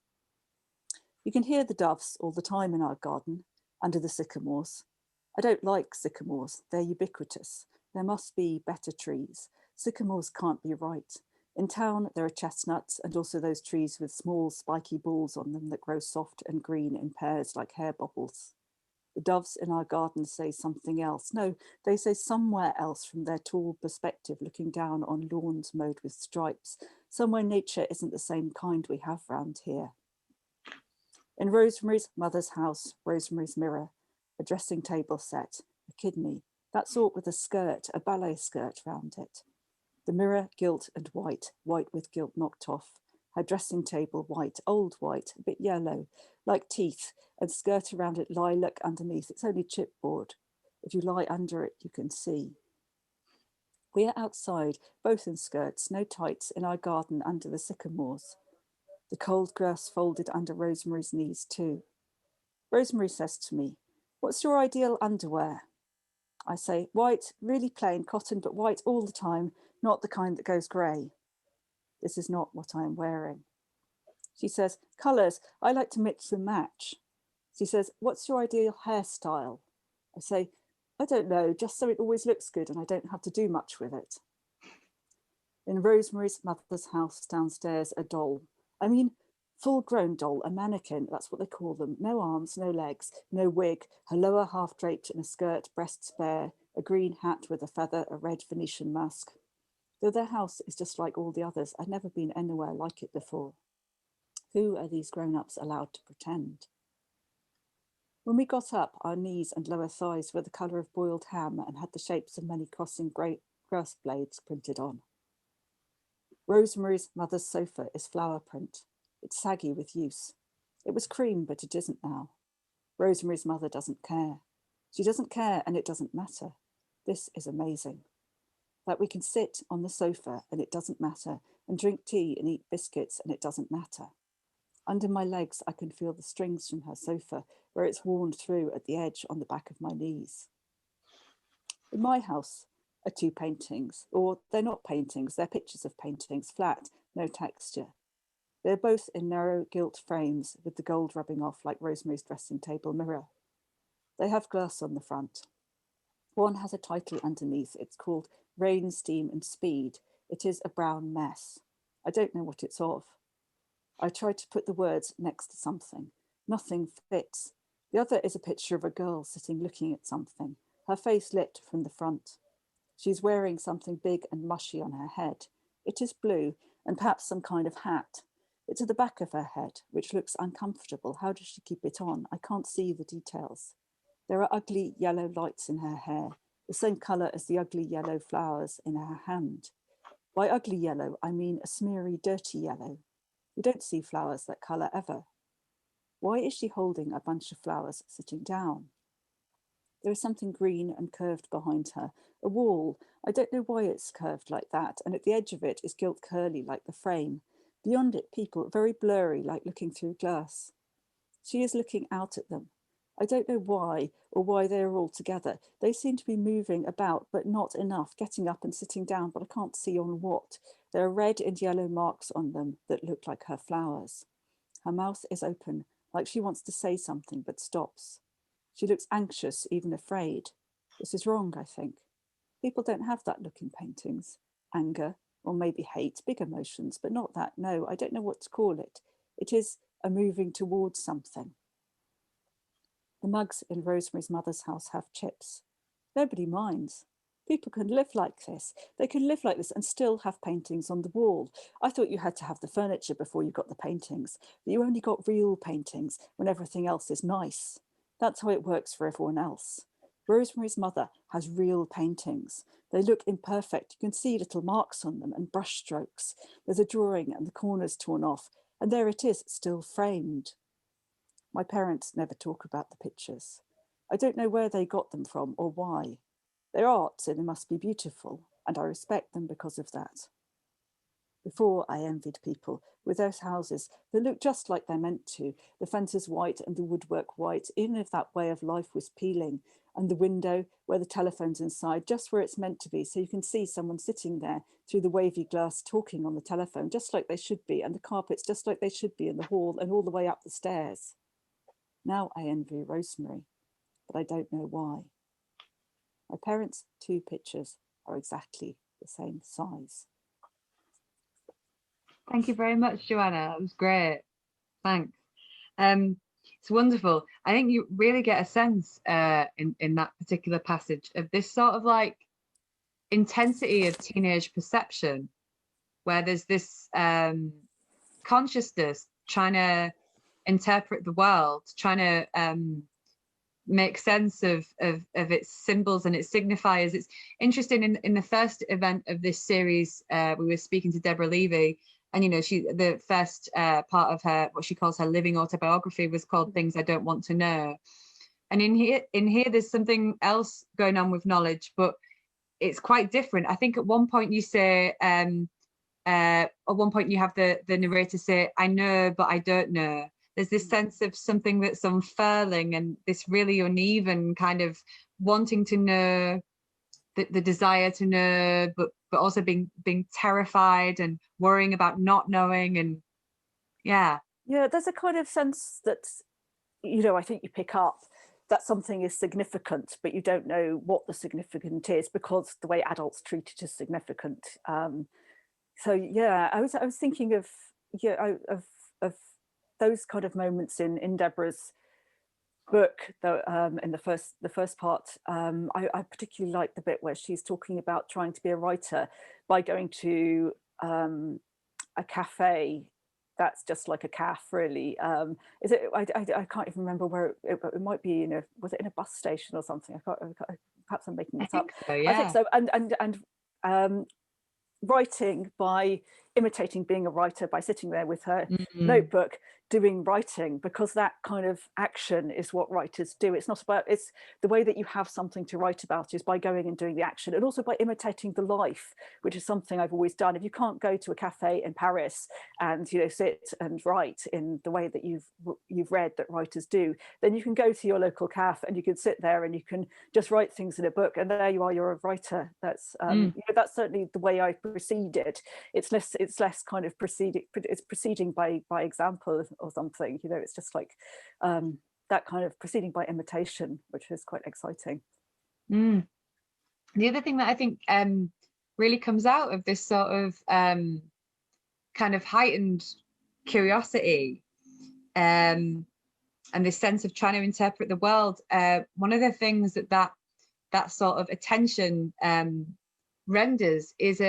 [SPEAKER 2] You can hear the doves all the time in our garden, under the sycamores. I don't like sycamores, they're ubiquitous. There must be better trees. Sycamores can't be right. In town, there are chestnuts and also those trees with small spiky balls on them that grow soft and green in pairs like hair bubbles. The doves in our garden say something else. No, they say somewhere else from their tall perspective, looking down on lawns mowed with stripes, somewhere nature isn't the same kind we have round here. In Rosemary's mother's house, Rosemary's mirror, a dressing table set, a kidney, that sort with a skirt, a ballet skirt round it. The mirror gilt and white, white with gilt knocked off. Her dressing table white, old white, a bit yellow, like teeth, and skirt around it lilac underneath. It's only chipboard. If you lie under it, you can see. We are outside, both in skirts, no tights, in our garden under the sycamores. The cold grass folded under Rosemary's knees too. Rosemary says to me, "What's your ideal underwear?" I say, "White, really plain, cotton, but white all the time, not the kind that goes grey." This is not what I am wearing. She says, "Colours, I like to mix and match." She says, "What's your ideal hairstyle?" I say, "I don't know, just so it always looks good and I don't have to do much with it." In Rosemary's mother's house downstairs, a doll. I mean, full-grown doll, a mannequin, that's what they call them. No arms, no legs, no wig, her lower half draped in a skirt, breasts bare, a green hat with a feather, a red Venetian mask. Though their house is just like all the others, I'd never been anywhere like it before. Who are these grown-ups allowed to pretend? When we got up, our knees and lower thighs were the colour of boiled ham and had the shapes of many crossing great grass blades printed on. Rosemary's mother's sofa is flower print. It's saggy with use. It was cream, but it isn't now. Rosemary's mother doesn't care. She doesn't care, and it doesn't matter. This is amazing. That we can sit on the sofa and it doesn't matter, and drink tea and eat biscuits and it doesn't matter. Under my legs, I can feel the strings from her sofa where it's worn through at the edge on the back of my knees. In my house are two paintings, or they're not paintings, they're pictures of paintings, flat, no texture. They're both in narrow gilt frames with the gold rubbing off like Rosemary's dressing table mirror. They have glass on the front. One has a title underneath. It's called Rain, Steam and Speed. It is a brown mess. I don't know what it's of. I tried to put the words next to something. Nothing fits. The other is a picture of a girl sitting looking at something, her face lit from the front. She's wearing something big and mushy on her head. It is blue and perhaps some kind of hat. It's at the back of her head, which looks uncomfortable. How does she keep it on? I can't see the details. There are ugly yellow lights in her hair, the same colour as the ugly yellow flowers in her hand. By ugly yellow, I mean a smeary, dirty yellow. You don't see flowers that colour ever. Why is she holding a bunch of flowers sitting down? There is something green and curved behind her, a wall. I don't know why it's curved like that, and at the edge of it is gilt curly like the frame. Beyond it, people, very blurry, like looking through glass. She is looking out at them. I don't know why or why they are all together. They seem to be moving about, but not enough, getting up and sitting down, but I can't see on what. There are red and yellow marks on them that look like her flowers. Her mouth is open, like she wants to say something, but stops. She looks anxious, even afraid. This is wrong, I think. People don't have that look in paintings. Anger, or maybe hate, big emotions, but not that. No, I don't know what to call it. It is a moving towards something. The mugs in Rosemary's mother's house have chips. Nobody minds. People can live like this. They can live like this and still have paintings on the wall. I thought you had to have the furniture before you got the paintings, but you only got real paintings when everything else is nice. That's how it works for everyone else. Rosemary's mother has real paintings. They look imperfect. You can see little marks on them and brush strokes. There's a drawing and the corners torn off, and there it is, still framed. My parents never talk about the pictures. I don't know where they got them from or why. They're art, so they must be beautiful, and I respect them because of that. Before, I envied people with those houses that look just like they're meant to, the fences white and the woodwork white, even if that way of life was peeling, and the window where the telephone's inside, just where it's meant to be, so you can see someone sitting there through the wavy glass talking on the telephone, just like they should be, and the carpets just like they should be in the hall and all the way up the stairs. Now I envy Rosemary, but I don't know why. My parents' two pictures are exactly the same size.
[SPEAKER 1] Thank you very much, Joanna. That was great. Thanks. It's wonderful. I think you really get a sense in that particular passage of this sort of like intensity of teenage perception, where there's this consciousness trying to interpret the world, trying to make sense of its symbols and its signifiers. It's interesting, in the first event of this series, we were speaking to Deborah Levy, and the first part of her, what she calls her living autobiography, was called Things I Don't Want to Know. And in here there's something else going on with knowledge, but it's quite different. I think at one point you say, at one point you have the narrator say, I know, but I don't know. There's this sense of something that's unfurling and this really uneven kind of wanting to know, the desire to know, but also being terrified and worrying about not knowing. And yeah,
[SPEAKER 2] there's a kind of sense that, I think you pick up that something is significant, but you don't know what the significant is because the way adults treat it as significant. So yeah, I was thinking of of those kind of moments in Deborah's book, though, in the first part, I particularly like the bit where she's talking about trying to be a writer by going to a cafe that's just like a calf, really. Is it? I can't even remember where it might be. Was it in a bus station or something? Perhaps I'm making
[SPEAKER 1] I
[SPEAKER 2] this up.
[SPEAKER 1] think so,
[SPEAKER 2] I think
[SPEAKER 1] yeah.
[SPEAKER 2] so. And writing by imitating being a writer, by sitting there with her notebook doing writing, because that kind of action is what writers do. It's not about, it's the way that you have something to write about is by going and doing the action, and also by imitating the life, which is something I've always done. If you can't go to a cafe in Paris and sit and write in the way that you've read that writers do, then you can go to your local cafe and you can sit there and you can just write things in a book, and there you are, you're a writer. That's that's certainly the way I proceeded. It's less kind of proceeding by example or something. It's just like that kind of proceeding by imitation, which is quite exciting.
[SPEAKER 1] The other thing that I think really comes out of this sort of kind of heightened curiosity and this sense of trying to interpret the world, one of the things that sort of attention renders is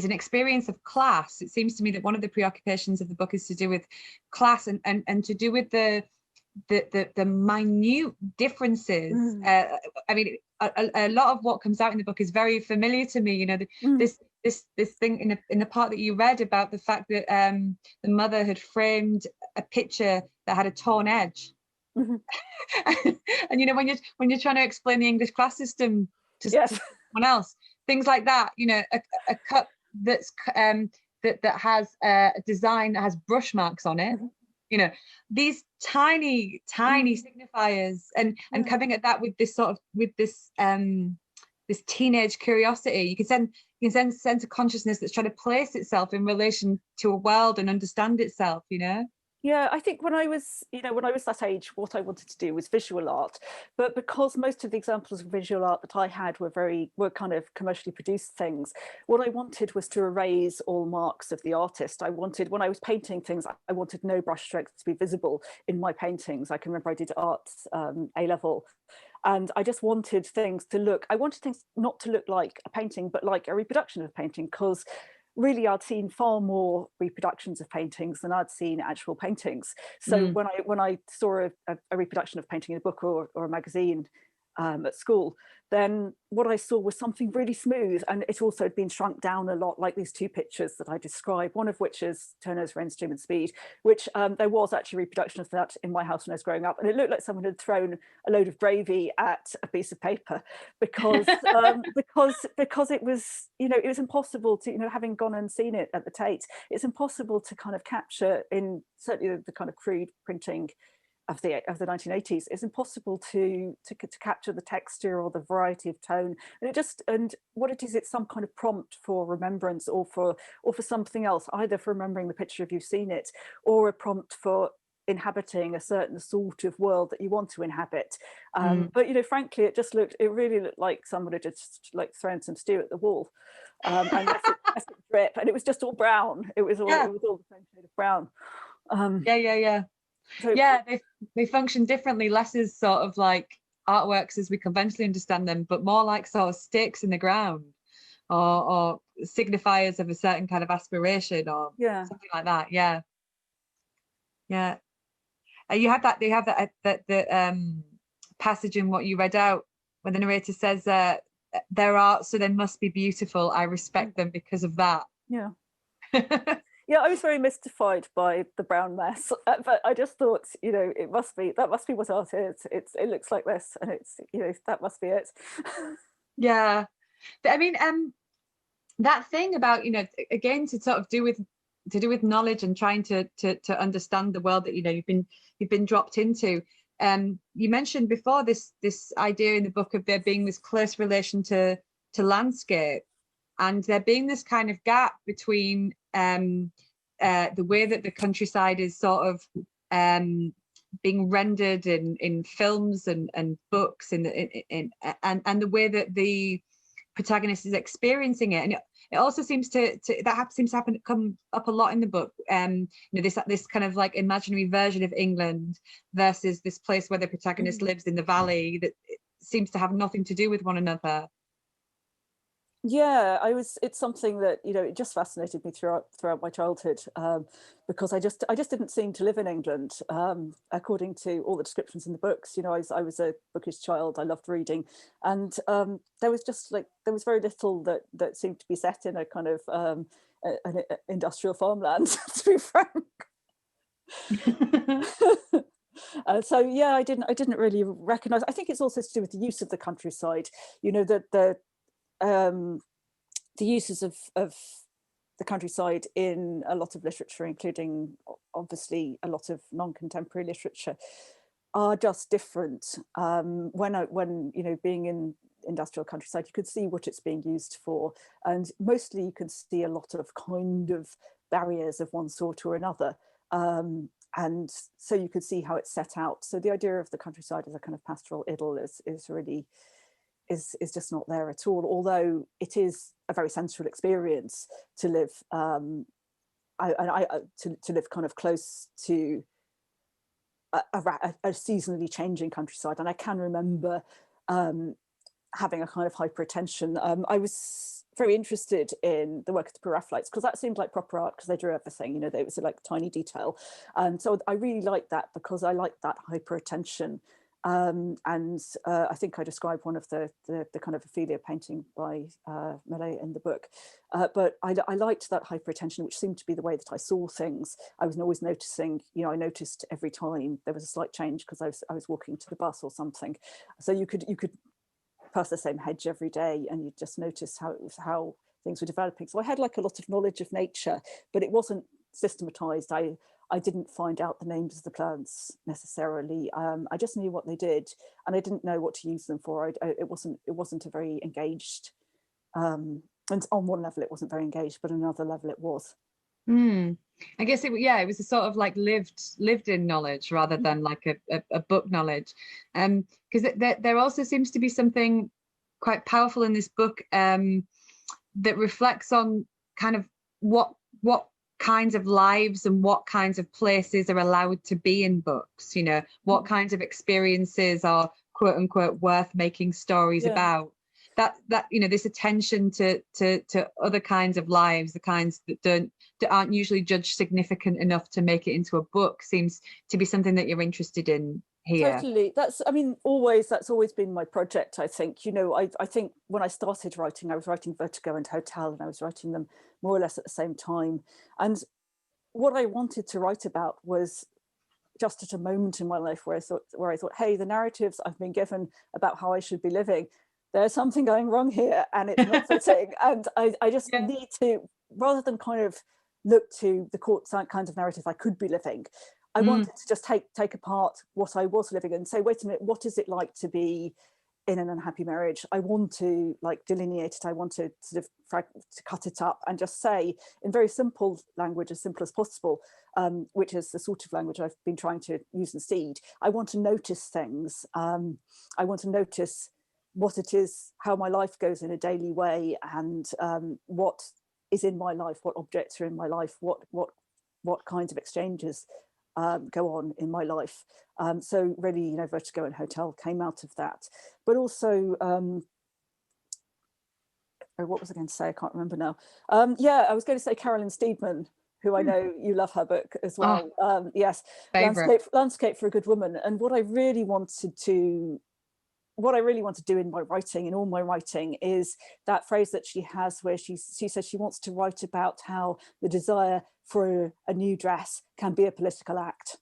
[SPEAKER 1] an experience of class. It seems to me that one of the preoccupations of the book is to do with class and to do with the minute differences. I mean, a lot of what comes out in the book is very familiar to me. This thing in the part that you read about the fact that the mother had framed a picture that had a torn edge. And when you're trying to explain the English class system to someone else, things like that, a cup that's that has a design that has brush marks on it, these tiny signifiers, and coming at that with this sort of this teenage curiosity. You can sense a consciousness that's trying to place itself in relation to a world and understand itself.
[SPEAKER 2] Yeah, I think when I was that age, what I wanted to do was visual art, but because most of the examples of visual art that I had were kind of commercially produced things, what I wanted was to erase all marks of the artist. When I was painting things, I wanted no brushstrokes to be visible in my paintings. I can remember I did arts A level, and I just wanted things not to look like a painting, but like a reproduction of a painting, because really I'd seen far more reproductions of paintings than I'd seen actual paintings. So when I saw a reproduction of painting in a book or a magazine at school, then what I saw was something really smooth, and it also had been shrunk down a lot, like these two pictures that I described, one of which is Turner's Rain, Stream and Speed, which there was actually a reproduction of that in my house when I was growing up, and it looked like someone had thrown a load of gravy at a piece of paper, because because it was it was impossible to having gone and seen it at the Tate, it's impossible to kind of capture in certainly the kind of crude printing of the 1980s. It's impossible to capture the texture or the variety of tone, and what it is, it's some kind of prompt for remembrance or for something else, either for remembering the picture if you've seen it, or a prompt for inhabiting a certain sort of world that you want to inhabit. But frankly, it really looked like someone had just like thrown some stew at the wall and let it drip, and it was just all brown. It was all the same shade of brown.
[SPEAKER 1] So, they function differently, less as sort of like artworks as we conventionally understand them, but more like sort of stakes in the ground, or signifiers of a certain kind of aspiration, or something like that. You have that. They have that passage in what you read out where the narrator says, "There are, so they must be beautiful. I respect them because of that."
[SPEAKER 2] Yeah. Yeah, I was very mystified by the brown mess, but I just thought, that must be what art is. It looks like this, and it's, that must be it.
[SPEAKER 1] Yeah, I mean, that thing about, again, to sort of do with knowledge and trying to understand the world that you've been dropped into. You mentioned before this idea in the book of there being this close relation to landscape, and there being this kind of gap between the way that the countryside is sort of being rendered in films and books and the way that the protagonist is experiencing it. And it also seems seems to happen, come up a lot in the book. You know, this kind of like imaginary version of England versus this place where the protagonist lives in the valley, that seems to have nothing to do with one another.
[SPEAKER 2] Yeah, it's something that, you know, it just fascinated me throughout my childhood, because I just didn't seem to live in England, according to all the descriptions in the books. You know, I was a bookish child. I loved reading, and there was very little that seemed to be set in a kind of an industrial farmland, to be frank. So yeah, I didn't really recognize. I think it's also to do with the use of the countryside. You know, the uses of the countryside in a lot of literature, including obviously a lot of non-contemporary literature, are just different. When you know, being in industrial countryside, you could see what it's being used for, and mostly you can see a lot of kind of barriers of one sort or another. And so you could see how it's set out. So the idea of the countryside as a kind of pastoral idyll is really is just not there at all, although it is a very sensual experience to live to live kind of close to a seasonally changing countryside. And I can remember having a kind of hyperattention. I was very interested in the work of the Pre-Raphaelites, because that seemed like proper art, because they drew everything, you know, it was like tiny detail. And so I really liked that, because I liked that hyperattention. And I think I described one of the kind of Ophelia painting by Millet in the book. But I liked that hyperattention, which seemed to be the way that I saw things. I was always noticing, you know, I noticed every time there was a slight change, because I was walking to the bus or something. So you could pass the same hedge every day, and you just notice how things were developing. So I had like a lot of knowledge of nature, but it wasn't systematized. I didn't find out the names of the plants necessarily. I just knew what they did, and I didn't know what to use them for. It wasn't a very engaged, and on one level it wasn't very engaged, but on another level it was.
[SPEAKER 1] I guess it was a sort of like lived in knowledge rather than like a book knowledge. Because there also seems to be something quite powerful in this book that reflects on kind of what kinds of lives and what kinds of places are allowed to be in books, you know, what kinds of experiences are quote unquote worth making stories about. That you know, this attention to other kinds of lives, the kinds that aren't usually judged significant enough to make it into a book, seems to be something that you're interested in here.
[SPEAKER 2] Totally. That's always been my project, I think. You know, I think when I started writing, I was writing Vertigo and Hotel, and I was writing them more or less at the same time. And what I wanted to write about was just at a moment in my life where I thought, hey, the narratives I've been given about how I should be living, there's something going wrong here, and it's not fitting. And I just need to, rather than kind of look to the kinds of narrative I could be living, I wanted to just take apart what I was living and say, wait a minute, what is it like to be in an unhappy marriage? I want to like delineate it. I want to sort of to cut it up and just say in very simple language, as simple as possible, which is the sort of language I've been trying to use in Seed. I want to notice things. I want to notice what it is, how my life goes in a daily way, and what is in my life, what objects are in my life, what kinds of exchanges go on in my life. So really, you know, Vertigo and Hotel came out of that. But also, what was I going to say? I can't remember now. I was going to say Carolyn Steedman, who I know you love her book as well. Yes, Landscape for a Good Woman. And what I really want to do in my writing, in all my writing, is that phrase that she has where she says she wants to write about how the desire for a new dress can be a political act.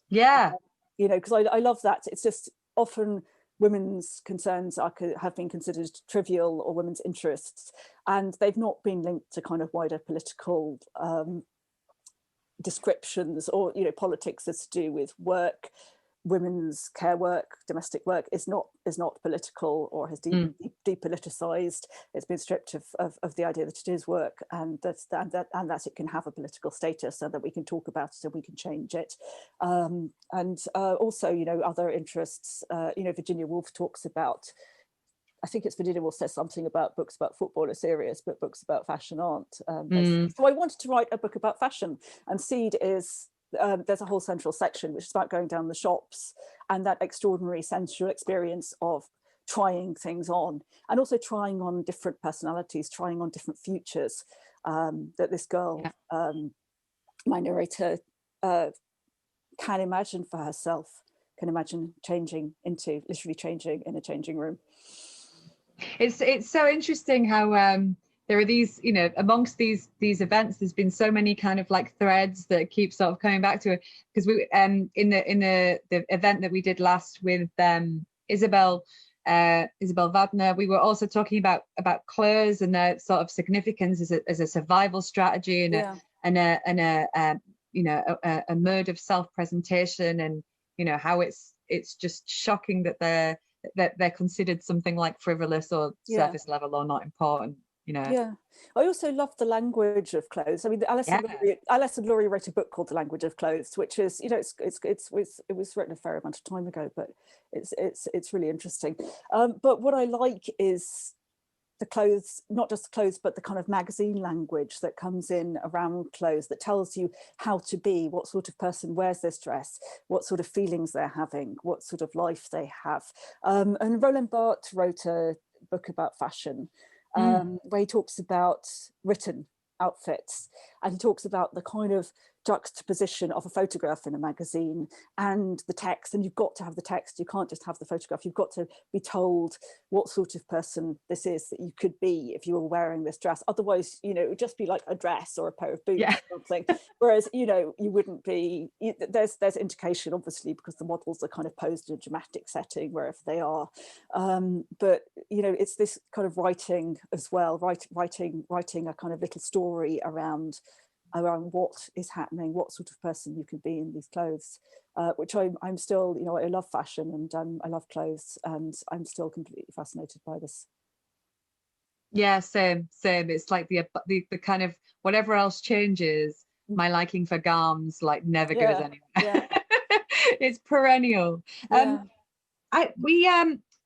[SPEAKER 1] Yeah.
[SPEAKER 2] You know, because I love that. It's just often women's concerns have been considered trivial, or women's interests, and they've not been linked to kind of wider political descriptions, or, you know, politics that's to do with work. Women's care work, domestic work is not political, or has depoliticized. It's been stripped of the idea that it is work, and that it can have a political status, so that we can talk about it and we can change it. And also, you know, other interests. You know, Virginia Woolf talks about I think it's Virginia Woolf says something about books about football are serious, but books about fashion aren't. So I wanted to write a book about fashion, and Seed is, there's a whole central section which is about going down the shops and that extraordinary sensual experience of trying things on, and also trying on different personalities, trying on different futures that this girl, my narrator, can imagine for herself, can imagine literally changing in a changing room.
[SPEAKER 1] It's so interesting how there are these, you know, amongst these events, there's been so many kind of like threads that keep sort of coming back to it, because we in the event that we did last with Isabel Wagner, we were also talking about clothes and their sort of significance as a survival strategy and a you know, a mode of self-presentation, and you know how it's just shocking that they're considered something like frivolous or surface level or not important, you know.
[SPEAKER 2] Yeah, I also love the language of clothes. I mean, Alison Lurie wrote a book called The Language of Clothes, which is, you know, it was written a fair amount of time ago, but it's really interesting. But what I like is the clothes, not just the clothes, but the kind of magazine language that comes in around clothes that tells you how to be, what sort of person wears this dress, what sort of feelings they're having, what sort of life they have. And Roland Barthes wrote a book about fashion where he talks about written outfits, and he talks about the kind of juxtaposition of a photograph in a magazine and the text, and you've got to have the text, you can't just have the photograph, you've got to be told what sort of person this is that you could be if you were wearing this dress. Otherwise, you know, it would just be like a dress or a pair of boots or something. Whereas, you know, you wouldn't be, there's indication obviously because the models are kind of posed in a dramatic setting wherever they are, but you know, it's this kind of writing as well, writing a kind of little story around what is happening, what sort of person you can be in these clothes, which I'm still, you know, I love fashion and I love clothes, and I'm still completely fascinated by this.
[SPEAKER 1] Yeah, same. It's like the kind of whatever else changes, my liking for garms like never goes anywhere. It's perennial.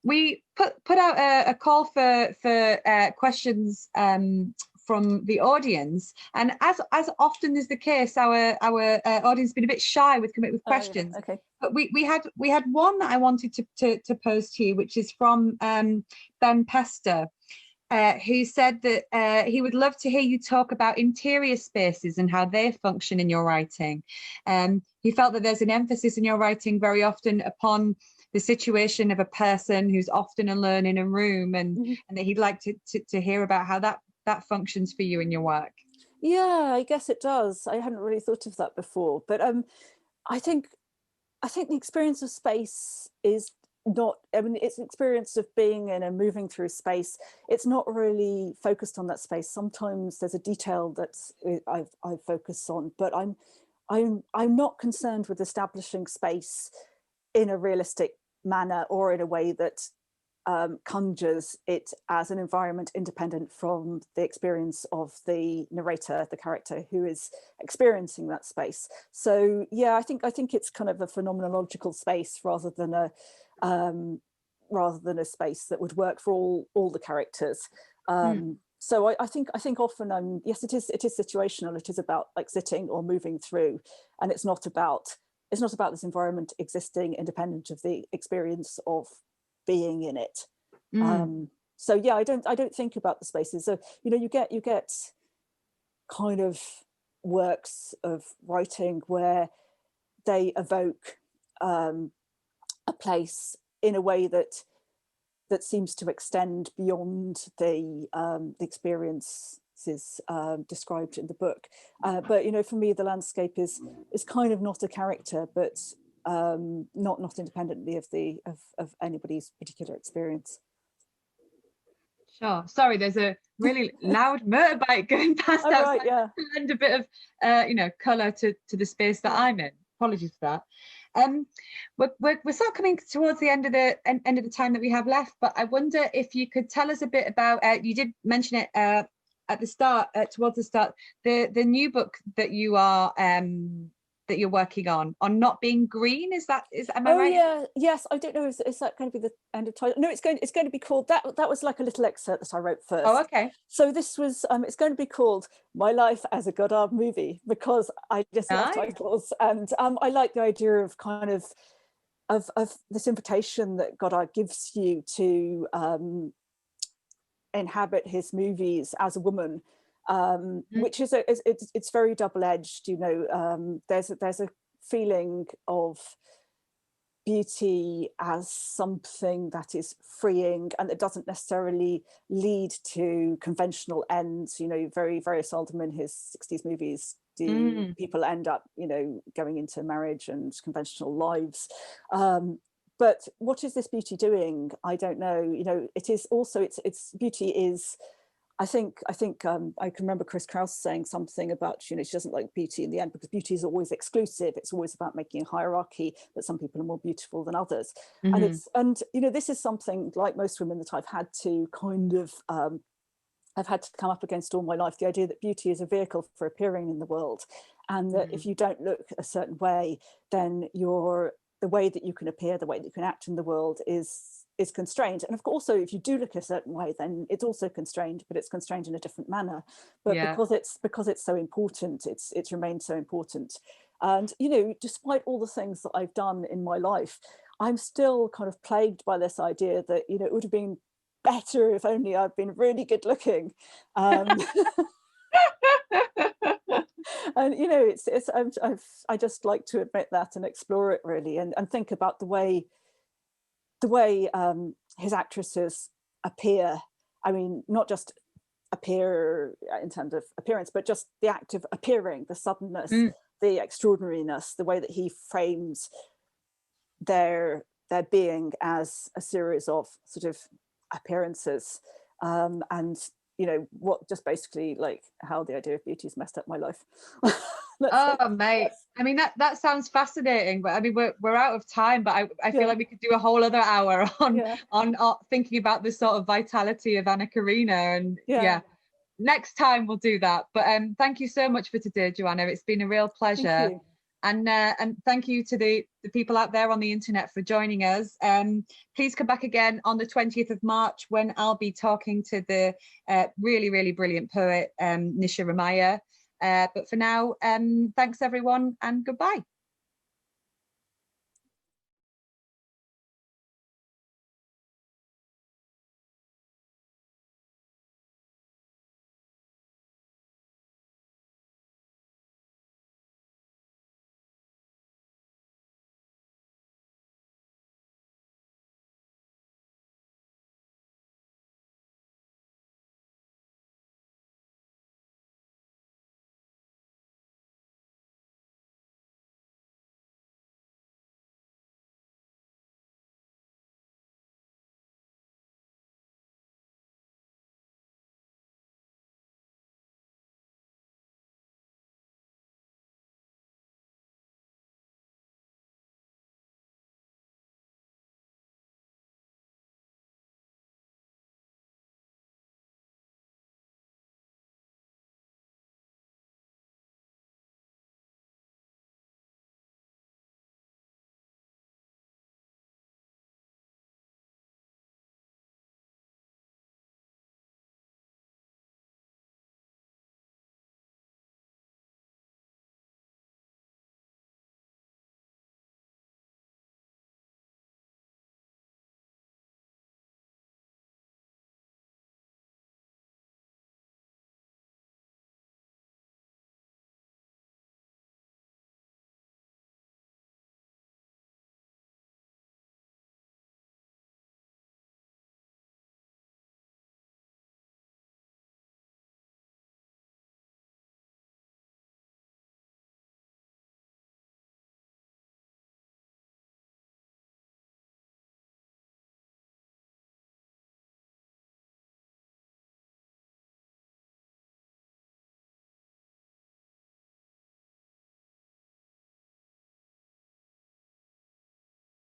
[SPEAKER 1] We put out a call for questions from the audience, and as often is the case, our audience has been a bit shy with coming with questions.
[SPEAKER 2] Okay.
[SPEAKER 1] But we had one that I wanted to post here, which is from Ben Pester, who said that he would love to hear you talk about interior spaces and how they function in your writing. He felt that there's an emphasis in your writing very often upon the situation of a person who's often alone in a room, and that he'd like to hear about how that functions for you in your work.
[SPEAKER 2] Yeah, I guess it does. I hadn't really thought of that before, but I think the experience of space is not, I mean, it's an experience of being in and moving through space. It's not really focused on that space. Sometimes there's a detail that I focus on, but I'm not concerned with establishing space in a realistic manner or in a way that conjures it as an environment independent from the experience of the narrator, the character who is experiencing that space. So yeah, I think it's kind of a phenomenological space rather than a space that would work for all the characters. So I think often yes, it is situational. It is about like sitting or moving through, and it's not about this environment existing independent of the experience of being in it. So yeah, I don't think about the spaces. So you know, you get kind of works of writing where they evoke a place in a way that seems to extend beyond the experiences described in the book. But you know, for me, the landscape is kind of not a character, but not independently of anybody's particular experience.
[SPEAKER 1] Sure. Sorry, there's a really loud motorbike going past outside.
[SPEAKER 2] Right, yeah.
[SPEAKER 1] To lend a bit of you know, colour to the space that I'm in. Apologies for that. We're sort of coming towards the end of the time that we have left, but I wonder if you could tell us a bit about. You did mention it at the start, towards the start, the new book that you are that you're working on Not Being Green. Am I
[SPEAKER 2] Oh
[SPEAKER 1] right?
[SPEAKER 2] yeah, yes. I don't know. Is that going to be the end of title? No, it's going to be called that. That was like a little excerpt that I wrote first.
[SPEAKER 1] Oh, okay.
[SPEAKER 2] So this was. It's going to be called My Life as a Godard Movie, because I just love
[SPEAKER 1] Nice.
[SPEAKER 2] titles, and I like the idea of kind of this invitation that Godard gives you to inhabit his movies as a woman, which is it's very double-edged. You know, there's a feeling of beauty as something that is freeing and that doesn't necessarily lead to conventional ends. You know, very seldom in his 60s movies do people end up, you know, going into marriage and conventional lives. But what is this beauty doing? I don't know. You know, it is also it's beauty is. I think I can remember Chris Kraus saying something about, you know, she doesn't like beauty in the end because beauty is always exclusive. It's always about making a hierarchy, that some people are more beautiful than others. And you know, this is something, like most women, that I've had to kind of I've had to come up against all my life, the idea that beauty is a vehicle for appearing in the world, and that if you don't look a certain way, then the way that you can appear, the way that you can act in the world is constrained. And of course, also, if you do look a certain way, then it's also constrained, but it's constrained in a different manner. But because it's so important, it's remained so important. And, you know, despite all the things that I've done in my life, I'm still kind of plagued by this idea that, you know, it would have been better if only I'd been really good looking. And you know, I just like to admit that and explore it really, and think about the way his actresses appear. I mean, not just appear in terms of appearance, but just the act of appearing, the suddenness, the extraordinariness, the way that he frames their being as a series of sort of appearances, and you know, what just basically like how the idea of beauty has messed up my life.
[SPEAKER 1] Oh, mate. I mean, that sounds fascinating, but I mean, we're out of time, but I feel like we could do a whole other hour on thinking about the sort of vitality of Anna Karina. And next time we'll do that. But thank you so much for today, Joanna. It's been a real pleasure. And thank you to the people out there on the internet for joining us. Please come back again on the 20th of March when I'll be talking to the really, really brilliant poet, Nisha Ramaya. But for now, thanks everyone and goodbye.